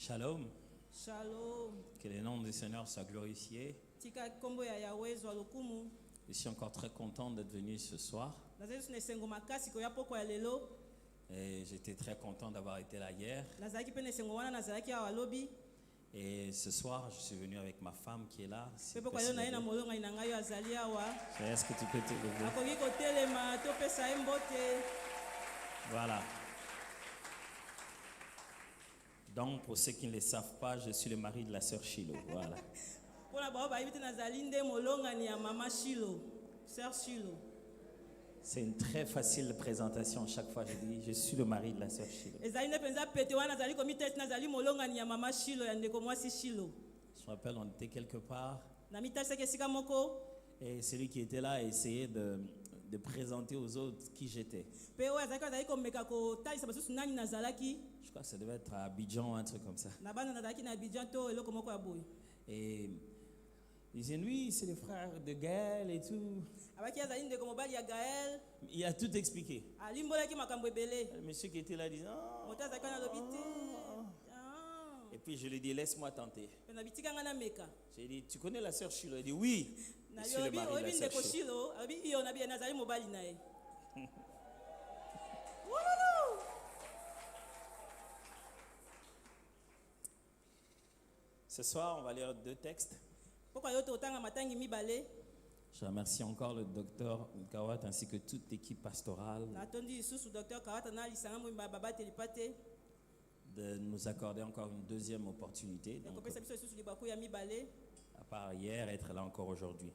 Shalom. Shalom. Que le nom du Seigneur soit glorifié. Tika kombo ya Yahweh zwa lokumu. Je suis encore très content d'être venu ce soir. Nazali nesengo makasi ko ya poko ya lelo. Et j'étais très content d'avoir été là hier. Nazali pe nesengo wana nazali ya walobi. Et ce soir, je suis venu avec ma femme qui est là. Pe poko lelo na ina molonga ina ngayo azali awa. Est-ce que tu peux te lever? Akoki ko telema to pesa embote. Voilà. Donc, pour ceux qui ne le savent pas, je suis le mari de la sœur Shiloh. Voilà. Pour la baba ibite nazali nde molonga ni ya mama Shiloh. Sœur Shiloh. C'est une très facile présentation. Chaque fois, je dis, je suis le mari de la sœur Shiloh. Ezali ne penza pete wana nazali komite nazali molonga ni ya mama Shiloh ya ndeko mwasi Shiloh. Je me rappelle, on était quelque part. Na mitase ke sika moko. Et celui qui était là essayait de présenter aux autres qui j'étais. Pe wa zaka zali komeka ko talisa basusu nani nazalaki. Je crois que ça devait être à Abidjan ou un truc comme ça. Na bana nazalaki na Abidjan to eloko moko ya boy. Et il disait, oui, c'est les frères de Gaël et tout. Il a tout expliqué. Le monsieur qui était là disait, et puis je lui ai dit, laisse-moi tenter. J'ai dit, tu connais la sœur Shiloh? Il dit, oui, je suis le mari de la sœur Shiloh. Ce soir, on va lire deux textes. Je remercie encore le docteur Kawat ainsi que toute l'équipe pastorale de nous accorder encore une deuxième opportunité. Donc, à part hier, être là encore aujourd'hui.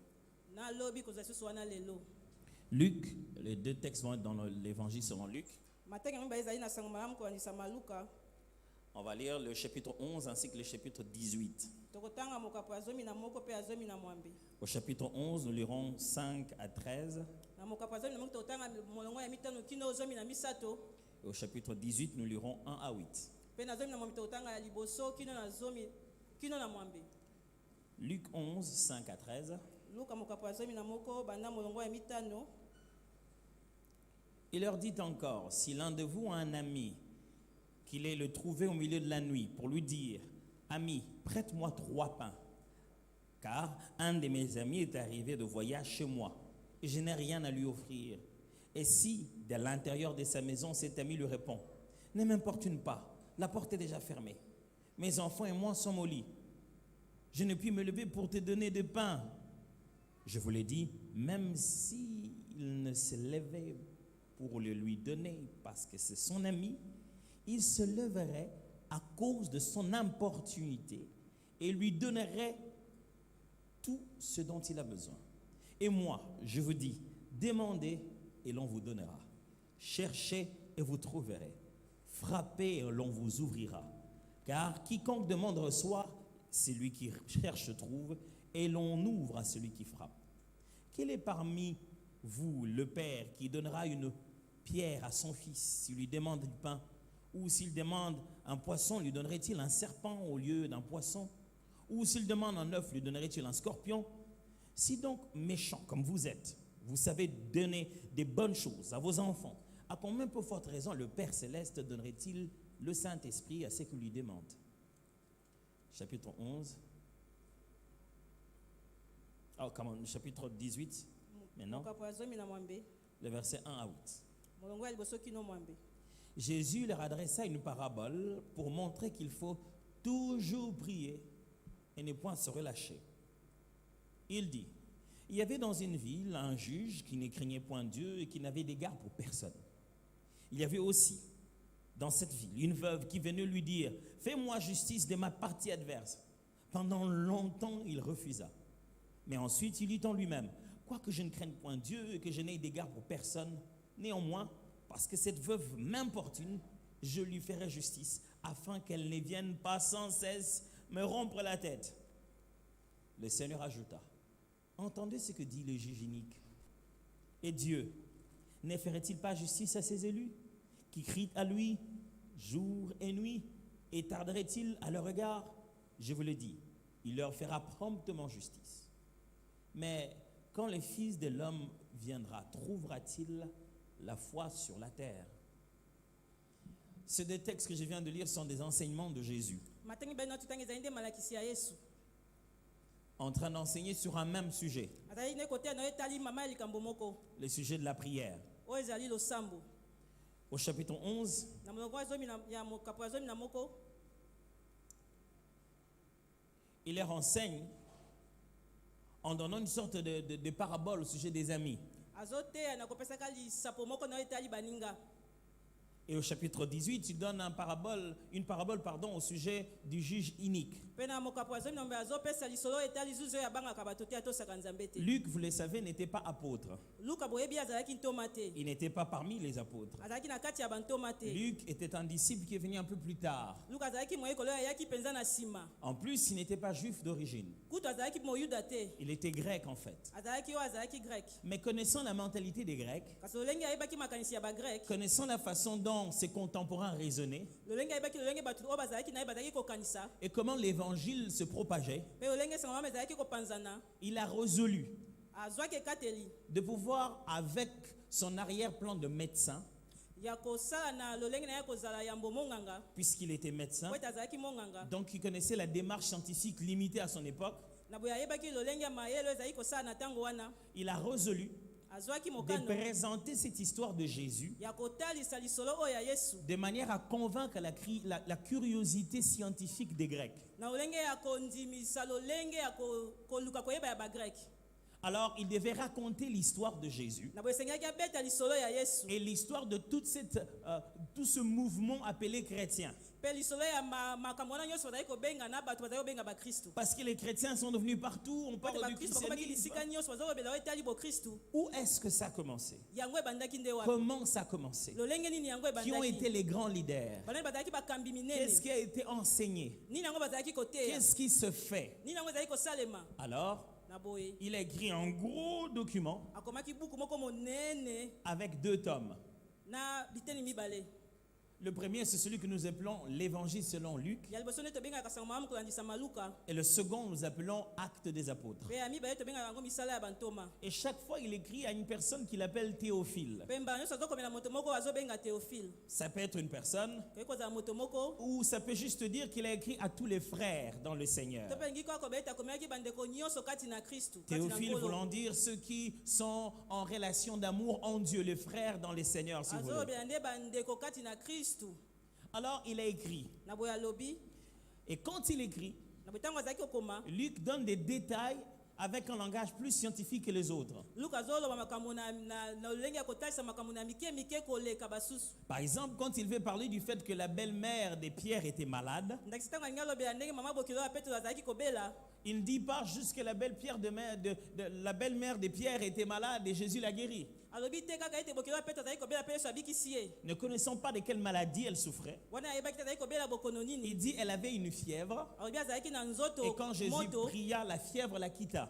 Luc, les deux textes vont être dans l'évangile selon Luc. On va lire le chapitre 11 ainsi que le chapitre 18. Au chapitre 11, nous lirons 5 à 13. Et au chapitre 18, nous lirons 1 à 8. Luc 11, 5 à 13. Il leur dit encore, si l'un de vous a un ami, qu'il ait le trouvé au milieu de la nuit pour lui dire, ami, prête-moi 3 pains, car un de mes amis est arrivé de voyage chez moi et je n'ai rien à lui offrir. Et si, de l'intérieur de sa maison, cet ami lui répond, ne m'importune pas, la porte est déjà fermée, mes enfants et moi sommes au lit, je ne puis me lever pour te donner de pain. Je vous l'ai dit, même s'il ne se levait pour le lui donner parce que c'est son ami, il se leverait à cause de son importunité et lui donnerait tout ce dont il a besoin. Et moi, je vous dis, demandez et l'on vous donnera. Cherchez et vous trouverez. Frappez et l'on vous ouvrira. Car quiconque demande reçoit, celui qui cherche trouve, et l'on ouvre à celui qui frappe. Quel est parmi vous le père qui donnera une pierre à son fils s'il lui demande du pain? Ou s'il demande un poisson, lui donnerait-il un serpent au lieu d'un poisson? Ou s'il demande un œuf, lui donnerait-il un scorpion? Si donc, méchants comme vous êtes, vous savez donner des bonnes choses à vos enfants, à combien peu forte raison le Père Céleste donnerait-il le Saint-Esprit à ceux qui lui demandent? Chapitre 11. Chapitre 18, maintenant, le verset 1 à 8. Jésus leur adressa une parabole pour montrer qu'il faut toujours prier et ne point se relâcher. Il dit, il y avait dans une ville un juge qui ne craignait point Dieu et qui n'avait d'égard pour personne. Il y avait aussi dans cette ville une veuve qui venait lui dire, fais-moi justice de ma partie adverse. Pendant longtemps, il refusa. Mais ensuite, il dit en lui-même, quoique je ne craigne point Dieu et que je n'ai d'égard pour personne, néanmoins, parce que cette veuve m'importune, je lui ferai justice, afin qu'elle ne vienne pas sans cesse me rompre la tête. Le Seigneur ajouta, entendez ce que dit le juge inique. Et Dieu ne ferait-il pas justice à ses élus, qui crient à lui jour et nuit, et tarderait-il à leur égard? Je vous le dis, il leur fera promptement justice. Mais quand le Fils de l'homme viendra, trouvera-t-il la foi sur la terre? Ces deux textes que je viens de lire sont des enseignements de Jésus. matangi bino tutangi ezali nde malakisi ya Yesu en train d'enseigner sur un même sujet, azali ne kote na etali mama ya likambo moko le sujet de la prière. oyo ezali losambo Au chapitre 11, na molongo ya mokapo ya zomi na moko il les renseigne en donnant une sorte de parabole au sujet des amis. azoteya na kopesaka lisapo moko na etali baninga. Et au chapitre 18, il donne une parabole au sujet du juge inique. Luc, vous le savez, n'était pas apôtre. Il n'était pas parmi les apôtres. Luc était un disciple qui est venu un peu plus tard. En plus, il n'était pas juif d'origine. Il était grec en fait. Mais connaissant la mentalité des Grecs, connaissant la façon dont ses contemporains raisonnaient et comment l'évangile se propageait, il a résolu de pouvoir, avec son arrière-plan de médecin, puisqu'il était médecin, donc il connaissait la démarche scientifique limitée à son époque, il a résolu de présenter cette histoire de Jésus de manière à convaincre la curiosité scientifique des Grecs. Alors, il devait raconter l'histoire de Jésus et l'histoire de tout ce mouvement appelé chrétien. Parce que les chrétiens sont devenus partout, on parle du christianisme. Où est-ce que ça a commencé? Comment ça a commencé? Qui ont été les grands leaders? Qu'est-ce qui a été enseigné? Qu'est-ce qui se fait? Alors, il a écrit un gros document avec 2 tomes. Le premier, c'est celui que nous appelons l'Évangile selon Luc. Et le second, nous appelons Actes des Apôtres. Et chaque fois, il écrit à une personne qu'il appelle Théophile. Ça peut être une personne, ou ça peut juste dire qu'il a écrit à tous les frères dans le Seigneur. Théophile voulant dire ceux qui sont en relation d'amour en Dieu, les frères dans le Seigneur, si vous voulez. Alors il a écrit. Et quand il écrit, Luc donne des détails avec un langage plus scientifique que les autres. Par exemple, quand il veut parler du fait que la belle-mère de Pierre était malade, il ne dit pas juste que la belle-mère de Pierre était malade et Jésus l'a guérie. Ne connaissant pas de quelle maladie elle souffrait, il dit elle avait une fièvre et quand Jésus pria, la fièvre la quitta.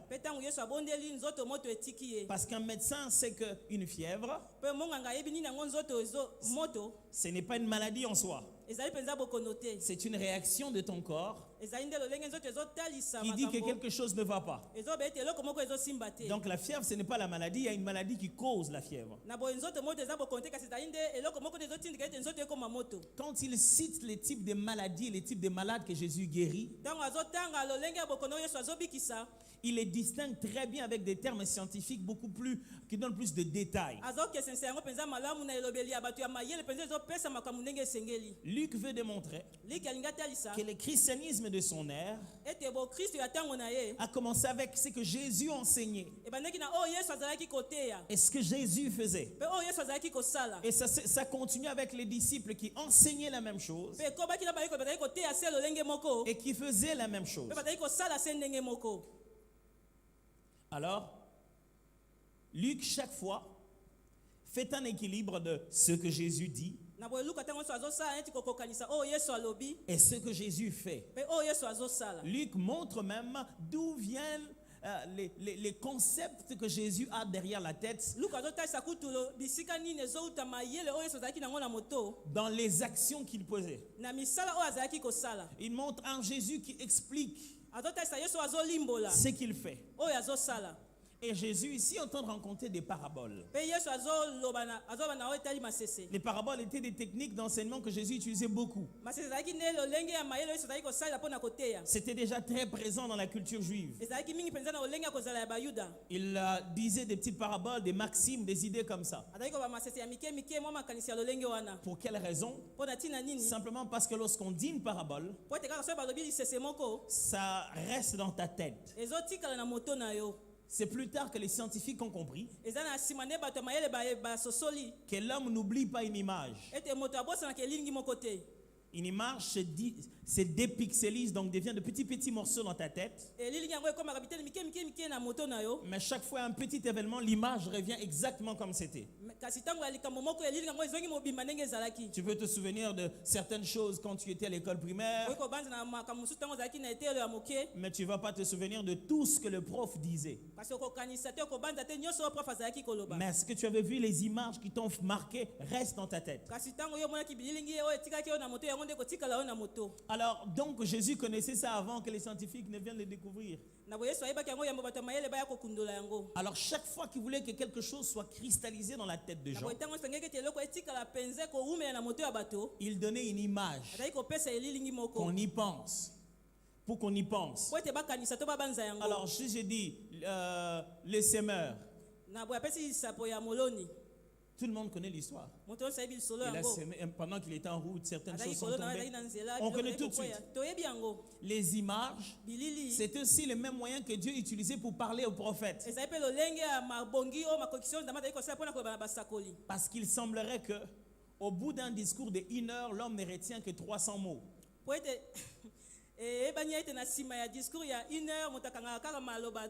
Parce qu'un médecin sait qu'une fièvre, ce n'est pas une maladie en soi. C'est une réaction de ton corps qui dit que quelque chose ne va pas. Donc la fièvre, ce n'est pas la maladie, il y a une maladie qui cause la fièvre. Quand il cite les types de maladies, les types de malades que Jésus guérit, il les distingue très bien avec des termes scientifiques qui donnent plus de détails. Luc veut démontrer que le christianisme de son ère a commencé avec ce que Jésus enseignait et ce que Jésus faisait. Et ça continue avec les disciples qui enseignaient la même chose et qui faisaient la même chose. Alors, Luc, chaque fois, fait un équilibre de ce que Jésus dit et ce que Jésus fait. Luc montre même d'où viennent les concepts que Jésus a derrière la tête dans les actions qu'il posait. Il montre un Jésus qui explique ce qu'il fait. Et Jésus ici est en train de rencontrer des paraboles. mpe yesu azoloba na oyo etali masese. Les paraboles étaient des techniques d'enseignement que Jésus utilisait beaucoup. masese ezalaki nde lolenge ya mayele oyo yesu azalaki kosalela mpo na koteya. C'était déjà très présent dans la culture juive. ezalaki mingi mpenza na lolenge ya kozala ya bayuda. Il disait des petites paraboles, des maximes, des idées comme ça. azalaki koba masese ya mike mike mwa makanisi ya lolenge wana. Pour quelle raison? mpo na ntina nini? Simplement parce que lorsqu'on dit une parabole, mpo ete kaka soki balobi lisese moko ça reste dans ta tête. ezotikala na moto na yo. C'est plus tard que les scientifiques ont compris eza na nsima nde bato ya mayele basosoli que l'homme n'oublie pas une image. ete moto abosanaka elingi moko te. Une image se dépixelise, donc devient de petits morceaux dans ta tête. elilingi yango ekomaka bitene mike mike mike na moto na yo. Mais chaque fois un petit événement, l'image revient exactement comme c'était. kasi ntango ya likambo moko elilingi yango ezongi mobimba ndenge ezalaki. Tu peux te souvenir de certaines choses quand tu étais à l'école primaire, oyi kobanza na makambo mosusu ntango ozalaki na etelo ya moke. mais tu ne vas pas te souvenir de tout ce que le prof disait. kasi okokanisa te okobanza te nyonso oyo prof azalaki koloba. Mais ce que tu avais vu, les images qui t'ont marqué, restent dans ta tête. kasi ntango yo omonaki bililingi oyo etikaki oyo na moto yango nde kotikala oyo na moto. Alors, donc Jésus connaissait ça avant que les scientifiques ne viennent le découvrir. na boye yesu ayebaki yango yambo bato ya mayele baya kokundola yango. Alors, chaque fois qu'il voulait que quelque chose soit cristallisé dans la tête de na gens, boye ntango esengeki ete eloko etikala penze koumela na moto ya bato. il donnait une image azalaki kopesa elilingi moko qu'on y pense. Pour qu'on y pense. po ete bakanisa to babanza yango. Alors, si je dis les semeurs, na boye apesi lisapo ya moloni. tout le monde connaît l'histoire. moto nyonso ayebi lisolo Il a yango. semé, pendant qu'il était en route, certaines azalaki choses sont kolona azalaki tombées. na nzela. On biloko connaît ezalaki tout de kokwea. suite. toyebi yango. Les images, bilili c'est aussi le même moyen que Dieu utilisait pour parler aux prophètes. ezali mpe lolenge ya mabongi oyo makokisi oyo nzambe azali kosala mpona koyeba na basakoli. Parce qu'il semblerait que, au bout d'un discours de 1 heure, l'homme ne retient que 300 mots. po ete eyebani ete na nsima ya discours ya 1 heure moto akangaka kaka maloba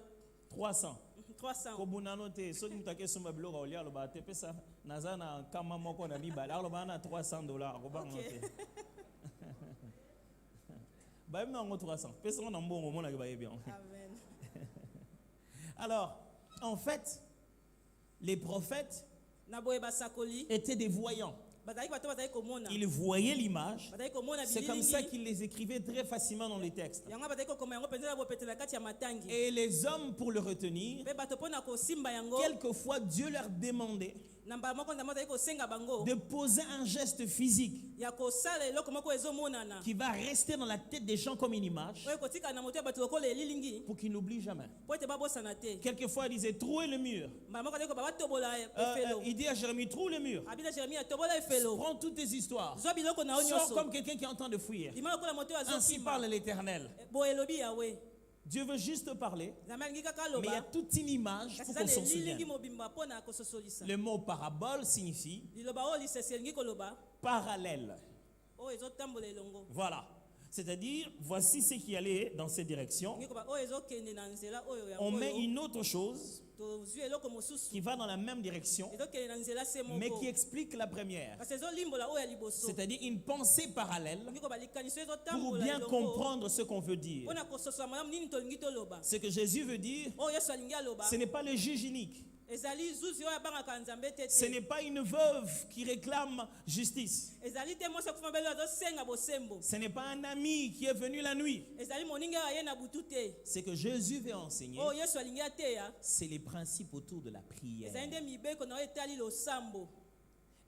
300. 300. Kobunano te soki mutu akesomba biloko olia aloba te pesa naza na nkama moko na mibale aloba na $300 akobanga te. Bayebi nango 300 pesa ngo na mbongo omonaki bayebi yango. Amen. Alors, en fait, les prophètes na boye basakoli étaient des voyants. bazalaki bato bazali komona. Ils voyaient l'image. bazali komona C'est comme ça bililingi qu'ils les écrivaient très facilement dans les textes. yango bazali kokoma yango mpenza na bopetela kati ya matangi. Et les hommes, pour le retenir, mpe bato mpona kosimba yango quelquefois Dieu leur demandait na mbala moko nzambe azali kosenga bango de poser un geste physique ya kosala eloko moko ezomonana qui va rester dans la tête des gens comme une image oyo kotikala na moto ya bato lokola elilingi pour qu'ils n'oublient jamais. po ete babosana te. Quelquefois, il disait trouez le mur. mbala moko azali koba batobola efelo. Il dit à Jérémie trouve le mur. abina jeremia tobola efelo. Prends toutes tes histoires. zwa biloko na yo Sors nyonso. comme quelqu'un qui est en train de fuir. lima lokola moto oyo Ainsi azokimba. parle l'Éternel. boye elobi yawe Dieu veut juste parler, nzambe alingi kaka mais il y a aloba toute une image kasi pour eza qu'on s'en na souvienne. elilingi mobimba mpona kososolisa. Le mot parabole signifie liloba oyo lisese elingi koloba parallèle. oyo ezotambola elongo. Voilà. C'est-à-dire, voici ce qui allait dans cette direction. elingi koba oyo ezokende na nzela oyo On met yango une autre chose tozwi eloko mosusu qui va dans la même direction, ezokende na nzela se mais moko qui explique la première. kasi ezolimbola oyo ya liboso. C'est-à-dire une pensée parallèle elingi koba likaniso pour ezotambola bien elongo comprendre ce qu'on veut dire. mpona kososola malamu nini tolingi toloba. Ce que Jésus veut dire, oyo yesu alingi aloba ce n'est pas le juge unique. ezali zuzi oyo abangaka nzambe te Ce te. n'est pas une veuve qui réclame justice. ezali te mwasi akufa mbele oyo azosenga bosembo. Ce n'est pas un ami qui est venu la nuit. ezali moninga oyo aye na butu te. Ce que Jésus veut enseigner, oyo yesu alingi ateya c'est les principes autour de la prière. ezali nde mibeko na oyo etali losambo.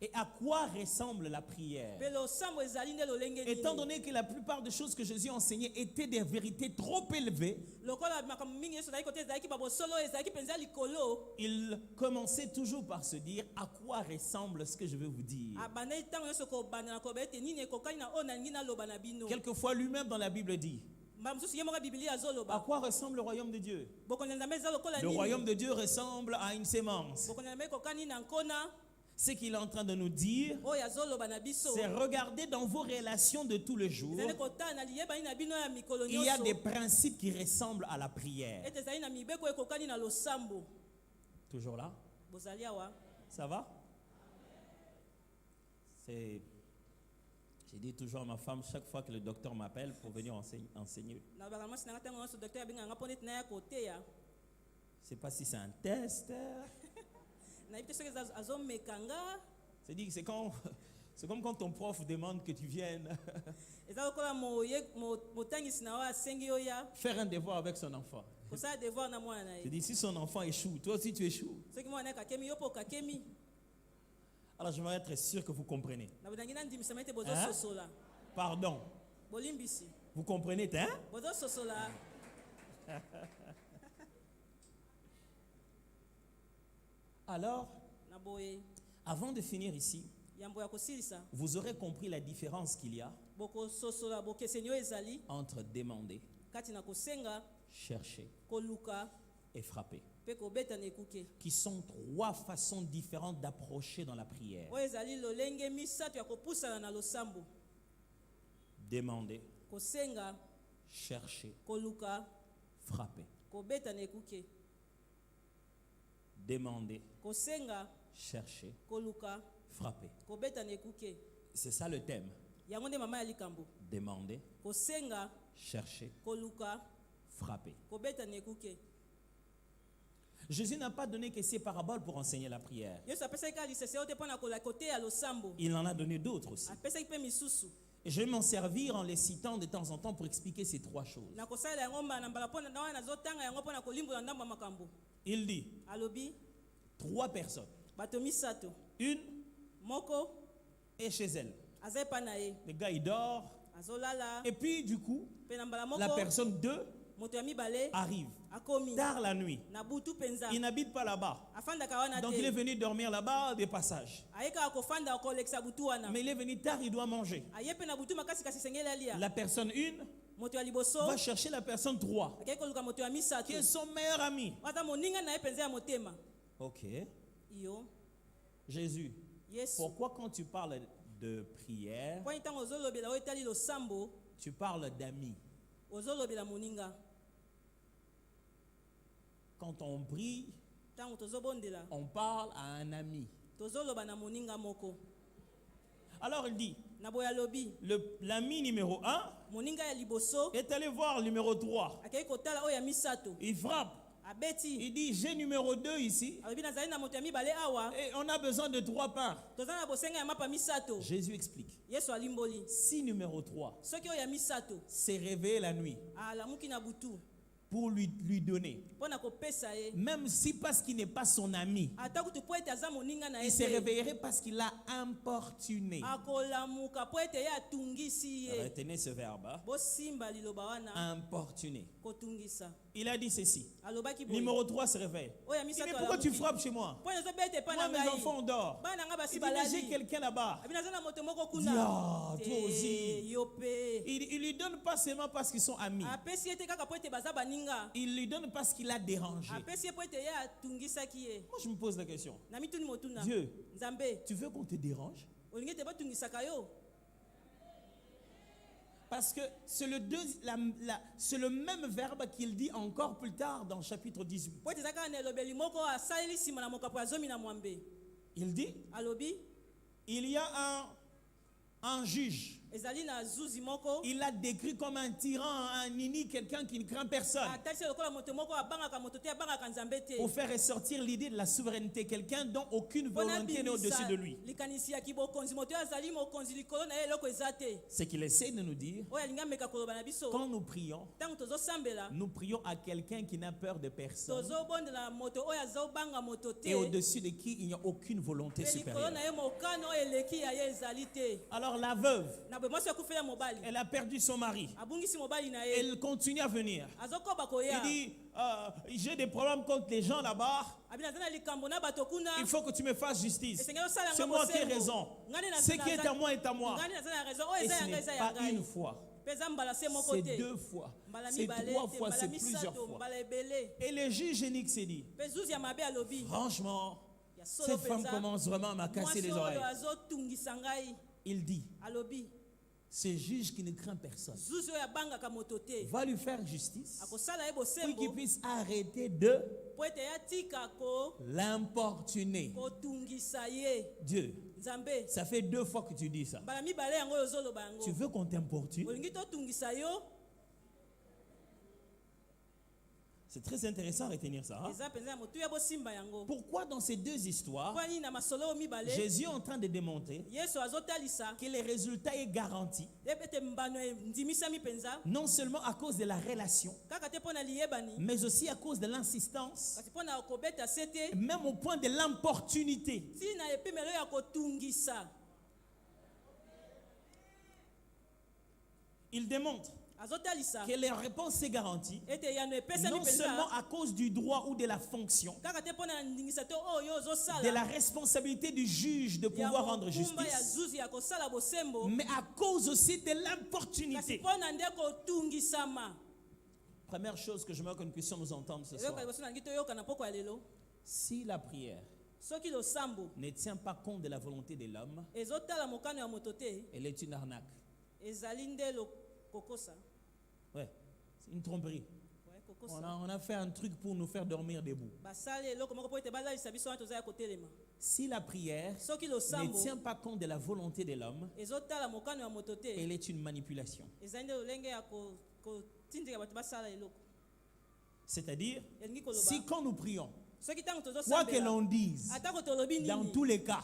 Et à quoi ressemble la prière? mpe losambo ezali nde lolenge Étant nini. donné que la plupart des choses que Jésus enseignait étaient des vérités trop élevées, lokola makambo mingi yesu azalaki kote ezalaki babosolo oyo ezalaki mpenza likolo. il commençait toujours par se dire à quoi ressemble ce que je vais vous dire. abandaki ntango nyonso kobanda na koyeba ete nini ekokani na oyo nalingi naloba na bino. Quelquefois, lui-même dans la Bible dit mbala mosusu ye moko ya bibilia à azoloba quoi ressemble le royaume de Dieu? bokonzi ya nzambe eza lokola Le royaume nini. de Dieu ressemble à une sémence. bokonzi ya nzambe ekokani na nkona Ce qu'il est en train de nous dire, oyo azoloba na biso. c'est regarder dans vos relations de tous les jours. ezali kotala na liyebani na bino ya mikolo Il y a des nyonso principes qui ressemblent à la prière. ete ezali na mibeko ekokani na losambo. Toujours là? bozali awa Ça va? C'est... J'ai dit toujours à ma femme, chaque fois que le docteur m'appelle pour venir enseigner, nalobaka mwasi nanga ntango nyonso docteur abengaka mpo neti naya koteya je ne sais pas si c'est un test. nayebi te soki azomeka nga. C'est-à-dire que c'est comme quand ton prof demande que tu viennes eza lokola motangisi na oyo asengi oya faire un devoir avec son enfant. kosala devoir na mwana na Je ye dis, si son enfant échoue, toi aussi tu échoues. soki mwana na ye kakemi yo mpo okakemi Alors j'aimerais être sûr que vous comprenez. na bodangi nandimisama ete bozososola Pardon. bolimbisi Vous comprenez, hein? bozososola Alors, na boye avant de finir ici, yambo ya kosilisa vous aurez compris la différence qu'il y a bokososola bokeseni oyo ezali entre demander, kati na kosenga chercher koluka et frapper, mpe kobeta na ekuke qui sont trois façons différentes d'approcher dans la prière. oyo ezali lolenge misato ya kopusana na losambo Demander, kosenga chercher, koluka frapper. kobeta na ekuke Demander, kosenga chercher, koluka frapper. kobeta na ekuke C'est ça le thème. yango nde mama ya likambo Demander, kosenga chercher, koluka frapper. kobeta na ekuke Jésus n'a pas donné que ces paraboles pour enseigner la prière. yesu apesaki kaka lisese oyo te mpo na koteya losambo Il en a donné d'autres aussi. apesaki mpe misusu Et je vais m'en servir en les citant de temps en temps pour expliquer ces trois choses. na kosalela yango mbala na mbala mpo na wana nazotanga yango mpo na kolimbola ndambo ya makambo Il dit, alobi trois personnes. bato misato Une moko est chez elle. aza epa na ye Le gars, il dort. azolala Et puis, du coup, mpe na mbala la moko personne 2 moto ya mibale arrive akomi tard la nuit. na butu mpenza Il n'habite pas là-bas. afandaka wana Donc, il est te venu dormir là-bas des passages. aye kaka kofanda kolekisa butu wana Mais il est venu tard, il doit manger. aye mpe na butu makasi kasi esengeli alia La personne 1 moto ya liboso va chercher la personne 3, akei koluka moto ya misato qui est son meilleur ami. aza moninga na ye mpenza ya motema Ok. yo Jésus, yesu pourquoi quand tu parles de prière, mpo ntango ozolobela oyo etali losambo tu parles d'amis? ozolobela moninga Quand on prie, ntango tozobondela on parle à un ami. tozoloba na moninga moko Alors il dit, na boye alobi l'ami numéro 1 moninga ya liboso est allé voir le numéro 3. akei kotala oyo ya misato Il frappe. abeti Il dit, j'ai numéro 2 ici. alobi nazali na moto ya mibale awa Et on a besoin de 3 pains. toza na bosenga ya mapa misato Jésus explique. yesu alimboli Si numéro 3 soki oyo ya misato s'est réveillé la nuit alamuki na butu pour lui donner, mpo na kopesa ye même si parce qu'il n'est pas son ami, ata kutu mpo ete aza moninga na ye il se te réveillerait parce qu'il l'a importuné. akolamuka mpo ete ye atungisi ye Retenez ce verbe. Hein? bosimba liloba wana Importuné. kotungisa Il a dit ceci. alobaki boye Numéro 3 se réveille. oyo ya Il dit, misato mais pourquoi tu alamuki frappes chez moi? mpo nazobeta epa Moi, na mes ngai enfants dorment. bana nga basi Il dit, mais j'ai balali quelqu'un là-bas. abi naza na moto moko Il dit, ah, toi kuna aussi. yo mpe Il lui donne pas seulement parce qu'ils sont amis. apesi ye te kaka mpo ete baza baninga Il lui donne parce qu'il a dérangé. apesi ye mpo ete ye atungisaki ye Moi, je me pose la question. na mituni motuna Dieu, nzambe tu veux qu'on te dérange? olingi ete batungisaka yo Parce que c'est c'est le même verbe qu'il dit encore plus tard dans chapitre 18. po ete eza kaka na elobeli moko asaleli nsima na mokapo ya zomi na mwambe Il dit, alobi il y a un juge. ezali na zuzi moko Il l'a décrit comme un tyran, un nini, quelqu'un qui ne craint personne. atalisi lokola moto moko abangaka moto te abangaka nzambe te Pour faire ressortir l'idée de la souveraineté, quelqu'un dont aucune mpo volonté n'est au-dessus de lui. likanisi ya kibokonzi moto oyo azali mokonzi likolo na ye eloko eza te Ce qu'il essaie de nous dire, oyo alingi ameka koloba na biso quand nous prions à quelqu'un qui n'a peur de personne tozobondela moto oyo azobanga moto te et au-dessus de qui il n'y a aucune volonté mpe likolo supérieure. na ye mokano oyo eleki ya ye ezali te Alors la veuve, na boye mwasi akufela mobali elle a perdu son mari. abungisi mobali na ye Elle continue à venir. azokoba Il koya dit, j'ai des problèmes contre les gens là-bas. abi naza na likambo na bato kuna Il faut que tu me fasses justice. esengeli osala C'est nga moi qui ai bosembo. raison. Ngani na- Ce qui est à moi est à moi. ngani naza na raison oyo Et eza ce yanga eza n'est ya pas une ngai fois. mpe eza mbala se moko C'est te 2 fois. mbala C'est mibale 3 te fois. mbala C'est plusieurs misato fois. mbala ebele Et le juge unique s'est dit, mpe zuzi ya mabe alobi franchement, ya solo cette femme mpenza commence vraiment à m'a cassé les mwasi oreilles. oyo azotungisa ngai Il dit, alobi ce juge qui ne craint personne zuzi oyo abangaka moto te va lui faire justice akosala ye pour qu'il bosembo puisse arrêter de mpo ete yatika l'importuner. kotungisa ye Dieu, nzambe ça fait 2 fois que tu dis ça. mbala mibale yango oyo ozoloba Tu yango veux qu'on t'importune? olingi totungisa yo C'est très intéressant à retenir ça. Hein? eza penza ya motuya bosimba yango Pourquoi dans ces deux histoires, kwa nini na masolo oyo mibale Jésus est en train de démontrer yesu azotalisa que le résultat est garanti, ete mbano endimisami mpenza non seulement à cause de la relation, kaka te mpo na liyebani mais aussi à cause de l'insistance, kasi mpo na kobeta se te même au point de l'importunité. ntina epimelo ya kotungisa. Il démontre azotalisa que la réponse est garantie, ete yano epesami non seulement mpenza à cause du droit ou de la fonction, kaka te mpo na ndingisa te oyo de ozosala la responsabilité du juge de ya pouvoir rendre mokumba ya justice, zuzi ya kosala bosembo mais à cause aussi de kasi l'importunité. mpo na nde kotungisama. Première chose que j'aimerais que nous puissions nous entendre ce eloko soir. ya liboso na ngai toyoka na poko ya lelo Si la prière soki losambo ne tient pas compte de la volonté de l'homme, ezotala mokano ya moto te elle est une arnaque. ezali nde kokosa. Ouais, c'est une tromperie. Ouais, kokosa. On a fait un truc pour nous faire dormir debout. basali eloko moko mpo ete balalisa biso wana toza ya kotelema. Si la prière soki ne losambo tient pas compte de la volonté de l'homme, ezotala mokano ya moto te elle est une manipulation. ezali nde lolenge ya kotindika bato basala eloko. C'est-à-dire, elingi koloba si quand nous prions, soki ntango quoi que tozosambela l'on dise, atako tolobi dans nini tous les cas,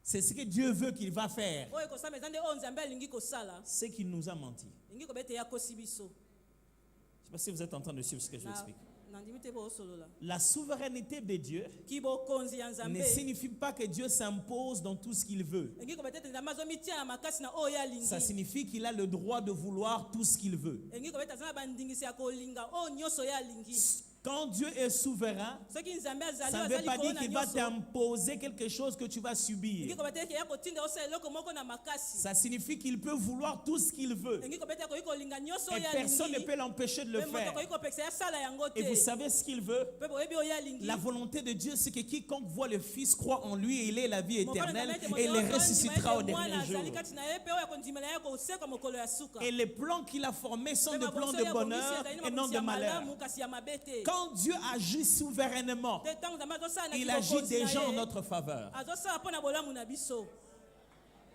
c'est ce que Dieu veut qu'il va faire. oyo ekosamba eza nde oyo nzambe alingi kosala C'est qu'il nous a menti. elingi koba ete yakosi biso. Je ne sais pas si vous êtes en train de suivre ce que je Na- explique. nandimi te boosolola La souveraineté de Dieu ki bokonzi ya ne nzambe signifie pas que Dieu s'impose dans tout ce qu'il veut. elingi koba ete nzambe azomitia na makasi na oyo alingi Ça signifie qu'il a le droit de vouloir tout ce qu'il veut. elingi koba ete aza na bandingisi ya kolinga oyo nyonso ye alingi. Quand Dieu est souverain, soki nzambe azali ça oyo ne veut azali pas dire likolo na qu'il va nyonso t'imposer quelque chose que tu vas elingi subir. koba ete eke ya kotinda osala eloko moko na makasi Ça signifie qu'il peut vouloir tout ce qu'il veut. elingi koba ete akoki kolinga nyonso Et oyo personne ne alingi peut l'empêcher de le mpe moto faire. akoki kopekisa ya sala yango te Et vous savez ce qu'il veut? mpe boyebi oyo alingi La volonté de Dieu, c'est que quiconque voit le Fils croit en lui et il ait la vie Mokolo éternelle nzambe ete moto et il nyonso les ressuscitera au andima ete mwana dernier jour. azali kati na ye mpe oyo akondimela ye kosekwa mokolo ya suka. Et les plans qu'il a formés sont Mpe des plans mabongisi de oyo abongisi bonheur ezali na et non mabongisi de ya malheur. malamu kasi ya mabe te. Quand Dieu agit souverainement, Te ntango nzambe azosala na il agit kibokonzi na déjà en ye notre faveur. azosala mpo na bolamu na biso.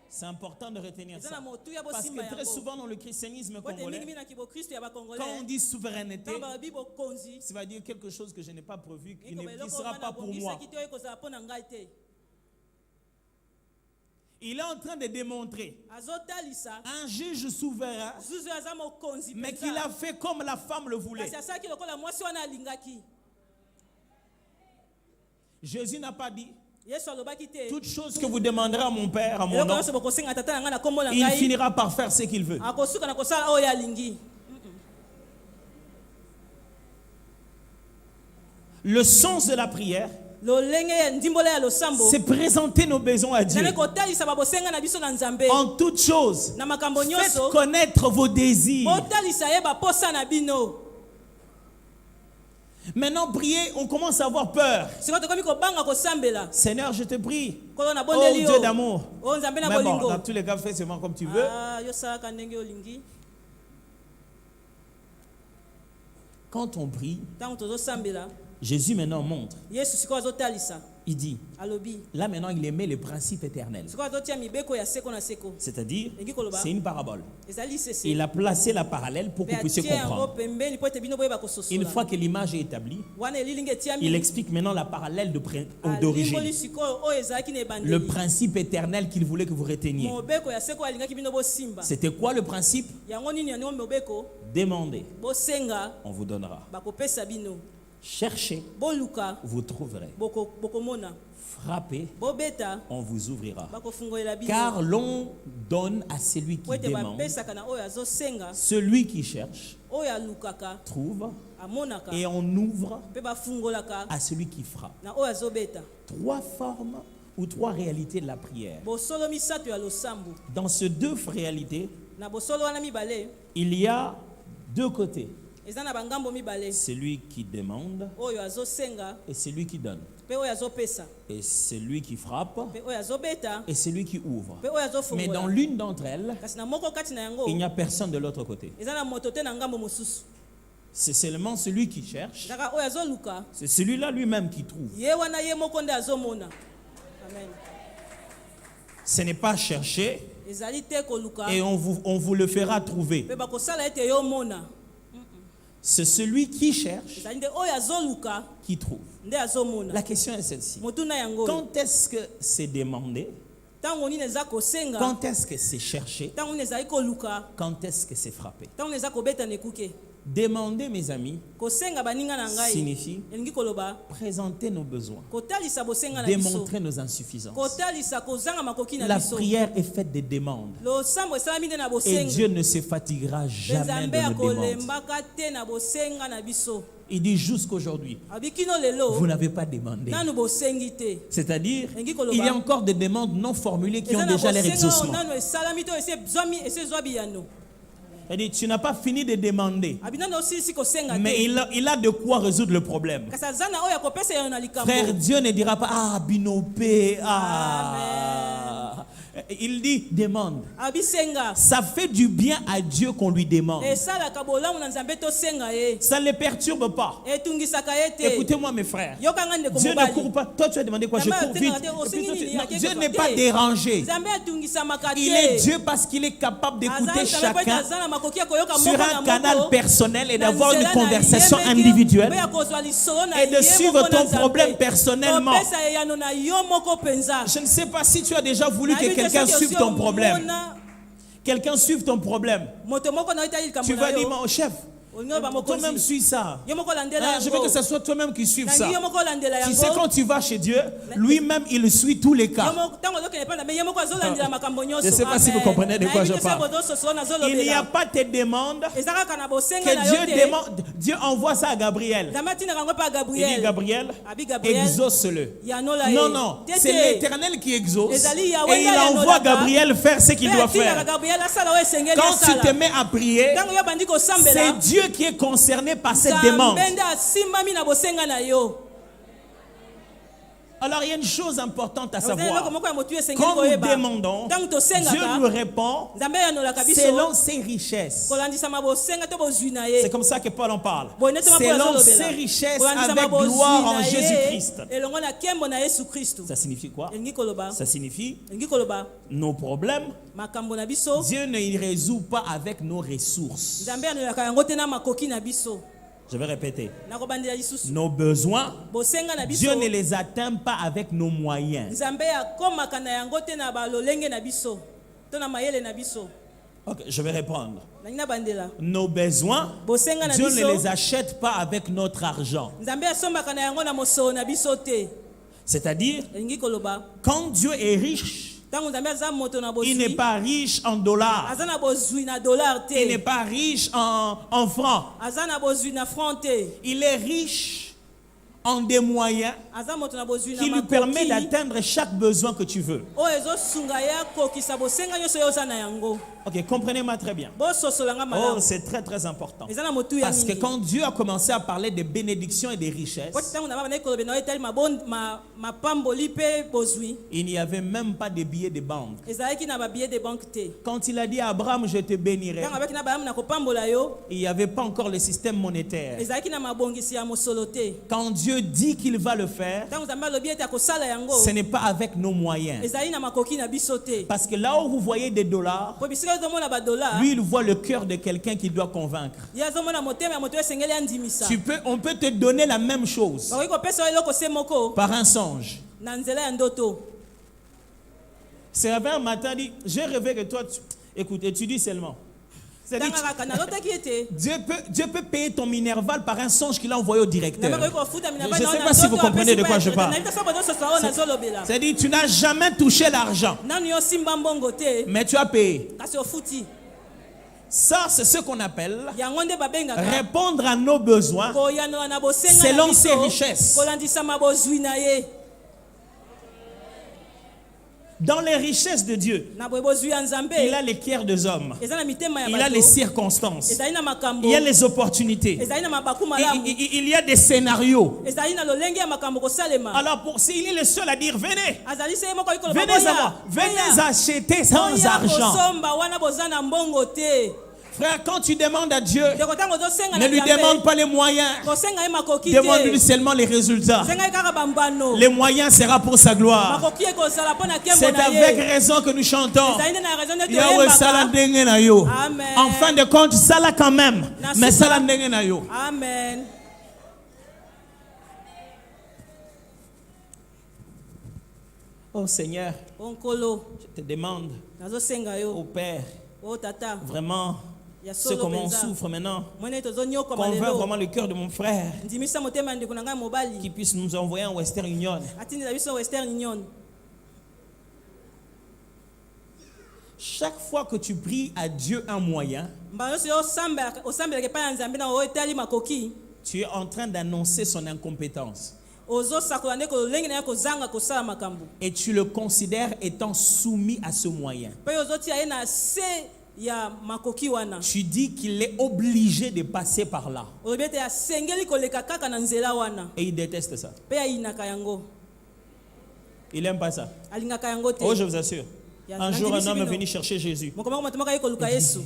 C'est important de retenir eza na ça. motu ya Parce bosimba que très yango souvent dans le christianisme po ete mingi congolais, mingi na kibokristo ya quand on bakongolais dit souveraineté, ntango balobi bokonzi ça va dire quelque chose que je n'ai pas prévu, qui ne ekoba qui eloko sera nga pas pour moi. nabongisaki te oyo ekozala mpo na ngai te. Il est en train de démontrer azotalisa un juge souverain, zuzu oyo aza mokonzi mais qu'il a fait comme la femme le voulait. kasi asalaki lokola mwasi wana alingaki. Jésus n'a pas dit yesu alobaki te toute chose que vous demanderez à mon Père, à mon eloko nom, nyonso bokosenga tata na ngai na kombo na il ngai finira par faire ce qu'il veut. akosuka na kosala oyo alingi. Le sens de la prière, lolenge ya ndimbola ya losambo c'est présenter nos besoins à Dieu. ezali kotalisa babosenga na biso na nzambe En toutes choses, na makambo faites nyonso connaître vos désirs. botalisa ye baposa na bino. Maintenant, prier, on commence à avoir peur. sikoyo tokomi kobanga kosambela Seigneur, je te prie. kolo na Oh bondeli Dieu yo d'amour. o nzambe na Mais bon, bolingo. dans tous les cas, fais seulement comme tu veux. Yo salaka ndenge olingi. Quand on prie, Ntango tozosambela Jésus maintenant montre. yesu sikoyo azotalisa Il dit, alobi là maintenant, il émet les principes éternels. sikoyo azotia mibeko ya seko na seko C'est-à-dire, Elingi koloba. c'est une parabole. ezali sese Il a placé la parallèle pour que mpe vous puissiez atie yango comprendre. pembeni po ete bino boyeba Une kososola fois que l'image est établie, wana elilingi il etiami explique maintenant la parallèle alimboli d'origine. sikoyo oyo ezalaki na Le ebandeli principe éternel qu'il voulait que vous reteniez. mobeko ya seko alingaki bino bosimba C'était quoi le principe? yango nini yango mobeko Demandez, bosenga on vous donnera. bakopesa bino Cherchez, boluka vous trouverez. bokomona Frappez, bobeta on vous ouvrira. bakofungolela bino Car l'on donne à celui po qui ete demande. bapesaka na oyo azosenga Celui qui cherche, oyo alukaka trouve. amonaka Et on ouvre mpe bafungolaka à celui qui frappe. na oyo azobeta. Trois formes ou trois réalités de la prière. bosolo misato ya losambo Dans ces deux réalités, na bosolo wana mibale il y a deux côtés. eza na bangambo mibale Celui qui demande oyo azosenga et celui qui donne. mpe oyo azopesa Et celui qui frappe mpe oyo azobeta et celui qui ouvre. mpe oyo Mais dans azofungola. l'une d'entre elles, kasi na moko kati na yango il n'y a personne de l'autre côté. eza na moto te na ngambo mosusu C'est seulement celui qui cherche. ezaka oyo azoluka C'est celui-là lui-même qui trouve. ye wana ye moko nde azomona. Amen. Ce n'est pas chercher ezali te koluka et on vous le fera trouver. mpe bakosala ete yo mona. C'est celui qui cherche, ezali nde oyo azoluka qui trouve. nde azomona. La question est celle-ci. Motuna yango Quand est-ce que c'est demandé? ntango nini eza kosenga, Quand est-ce que c'est cherché? ntango nini ezali koluka, Quand est-ce que c'est frappé? ntango nini eza kobetana ekuke. Demander, mes amis, Kosenga baninga na ngai signifie elingi koloba présenter nos besoins, kotalisa bosenga na biso, démontrer nos insuffisances. kotalisa kozanga makoki na La biso. prière est faite de demandes. Losambo esalami nde na Et bosenga, Dieu ne se fatiguera jamais nzambe de nos demandes. akolembaka te na bosenga na biso. Il dit jusqu'aujourd'hui, Abikino vous lelo n'avez pas demandé. nanu bosengi te. C'est-à-dire, Engi koloba. il y a encore des demandes non formulées qui ont Eza na déjà leur bosenga oyo exaucement. nanu esalami to ese zwa biyano. C'est-à-dire, tu n'as pas fini de demander, Abinano osilisi kosenga mais te. il a de quoi résoudre le problème. Kasi aza na oyo akopesa yo na likambo. Frère, Dieu ne dira pas, ah, binopé, ah. Il dit, demande. Abisenga. Ça fait du bien à Dieu qu'on lui demande. Esalaka bolamu na nzambe tosenga ye. Ça ne le perturbe pas. Etungisaka ye te. Écoutez-moi, mes frères. Yokanga ndeko Dieu ne mobali. court pas. Toi, tu as demandé quoi? Je cours vite. Et puis toi, non, Dieu n'est pas dérangé. Nzambe atungisamaka te. Il est Dieu parce qu'il est capable d'écouter Aza nzambe chacun aza na makoki ya koyoka sur moko un na canal moko. personnel et Na d'avoir une nzela na conversation yemeke, individuelle mpe ya kozwa lisolo na et de ye suivre moko na ton Nzambe. problème personnellement. Kopesa eyano na yo moko penza. Je ne sais pas si tu as déjà voulu que Nayebi te quelqu'un soki suive osi ton problème. omona Quelqu'un suive ton problème. moto moko na otali likambo Tu na vas yo. dire, mon chef, Olingo ba mokozi. toi-même suis ça. Yo moko landela Ah, yango. je veux que ce soit toi-même qui suive ça. Nangi yo moko landela Tu yango. sais, quand tu vas chez Dieu, lui-même, il suit tous les Yo cas. moko tango lokele panda me yo moko azolandela makambo nyonso. Je ne sais pas si vous comprenez de quoi je parle. Il n'y a pas tes demandes Ezaka kana bosenga que na yo Dieu te. demande. Dieu envoie ça à Gabriel. Nzambe atinda kango pa Il dit, Gabriel. Gabriel, Abi Gabriel. exauce-le. Yanola ye. Non, non, Tete. c'est l'Éternel qui exauce. Ezali Yahweh Et il nde envoie alonaka. Gabriel faire ce qu'il Pe doit atinda faire. Gabriel asala oyo esengeli Quand tu asala. te mets à prier, Tango yo bandi kosambela. c'est Dieu qui est concerné par cette demande. Nzambe nde asimbami na bosenga na yo. Alors il y a une chose importante à Eloko savoir. moko ya motu esengeli Quand nous koyeba. demandons, Tango Dieu tosengaka. nous répond Nzambe yanolaka biso. selon ses richesses. Kolandisama bosenga to bozwi na ye. C'est comme ça que Paul en parle. Selon Selon ses richesses avec gloire en Jésus-Christ. elongo na kembo na Yesu Kristo. Ça signifie quoi? Elingi koloba. Ça signifie Elingi koloba. nos problèmes, Makambo na biso. Dieu ne les résout pas avec nos ressources. Nzambe yanolaka yango te na makoki na biso. Je vais répéter. Nakobandela lisusu. Nos besoins, Bosenga na biso. Dieu ne les atteint pas avec nos moyens. Nzambe akomaka na yango te na balolenge na biso. To na mayele na biso. Ok, je vais répondre. Nangina bandela. Nos besoins, Bosenga na Dieu biso. ne les achète pas avec notre argent. Nzambe asombaka na yango na mosolo na biso te. C'est-à-dire, Elingi koloba. quand Dieu est riche, Tango Nzambe aza moto na il n'est bozwi. pas riche en dollars. Aza na bozwi na dollar Il n'est te. pas riche en francs. Aza na bozwi na franc te. Il est riche en des moyens Aza moto na bozwi na qui lui permet makoki. d'atteindre chaque besoin que tu veux. Oyo ezosunga ye akokisa bosenga nyonso yo oza na yango. Ok, comprenez-moi très bien. Bososolanga Oh, malamu. c'est très très important. Eza na motu ya Parce que mingi. quand Dieu a commencé à parler des bénédictions et des richesses, Po tango na baba na ekolobe na etali mapamboli pe bozwi. il n'y avait même pas de billets de banque. Ezalaki na ba billet de banque te. Quand il a dit à Abraham, je te bénirai, Tango abaki na balamu na kopambola yo. il n'y avait pas encore le système monétaire. Ezalaki na mabongisi ya mosolo te. Quand Dieu dit qu'il va le faire, Tango Nzambe alobi ete akosala yango. ce n'est pas avec nos moyens. Ezali na makoki na biso te. Parce que là où vous voyez des dollars, Po bisika ezomona ba dollar. lui, il voit le cœur de quelqu'un qui doit convaincre. Ye azomona motema ya moto esengeli andimisa. On peut te donner la même chose Bakoki kopesa yo eloko se moko par un songe. na nzela ya ndoto. C'est un matin dit, j'ai rêvé que toi, écoute, étudie seulement. C'est-à-dire, Tanga kaka na lotaki ete. Dieu peut payer ton minerval par un songe qu'il a envoyé au directeur. Nzambe akoki kofuta mina Je bana ne sais wana pas si vous nzoto comprenez de apesi quoi je pe- parle. na ita sabo nyonso sawa nazolobela. C'est-à-dire, tu n'as jamais touché l'argent, Nanu yo simba mbongo te. mais tu as payé. Kasi ofuti. Ça, c'est ce qu'on appelle Yango nde babengaka. répondre à nos besoins Koyanola na bosenga na selon biso, ses richesses. kolandisama bozwi na ye. dans les richesses de Dieu. Na boye bozwi ya Nzambe. Il a les cœurs des hommes. Eza na mitema ya Il a bato. les circonstances. Ezali na makambo. Il y a les opportunités. Ezali na mabaku malamu. Il y a des scénarios. Ezali na lolenge ya makambo kosalema. Alors, s'il est le seul à dire, venez, Azali se moko ikolo venez à moi, venez acheter sans argent. Kosomba wana boza na mbongo te. Frère, quand tu demandes à Dieu, ndeko ntango ozosenga ne na lui Nzambe, demande pas les moyens. kosenga ye makoki te. Demande-lui seulement les résultats. Senga ye kaka bambano. Les moyens sera pour sa gloire. Makoki ekozala mpo na nkembo C'est na avec ye. raison que nous chantons. Ezali nde na raison nde Yahweh sala toyembaka. ndenge na yo. Amen. En fin de compte, sala quand même. Na Mais suka. sala ndenge na yo. Amen. Oh Seigneur, Onkolo, je te demande, nazosenga oh yo. Père, O tata, vraiment, ya ce solo comment on penza. souffre maintenant, Mwene tozonyoka convainc malelo. vraiment le cœur de mon frère, Ndimisa motema ndeko na ngai mobali. qu'il puisse nous envoyer en Western Union. Atindela biso Western Union. Chaque fois que tu pries à Dieu un moyen, Mbala nyonso yo osambelaka epai ya Nzambe na oyo etali makoki. tu es en train d'annoncer son incompétence. Ozosakola nde kolenge na ye kozanga kosala makambo. Et tu le considères étant soumis à ce moyen. Mpe ozotia ye na se ya makoki wana. Tu dis qu'il est obligé de passer par là. Olobi ete asengeli koleka kaka na nzela wana. Et il déteste ça. Mpe ayinaka yango. Il n'aime pas ça. Alingaka yango te. Oh, je vous assure. Un jour, un homme est venu chercher Jésus. Mokomako matomaka ye koluka Yesu.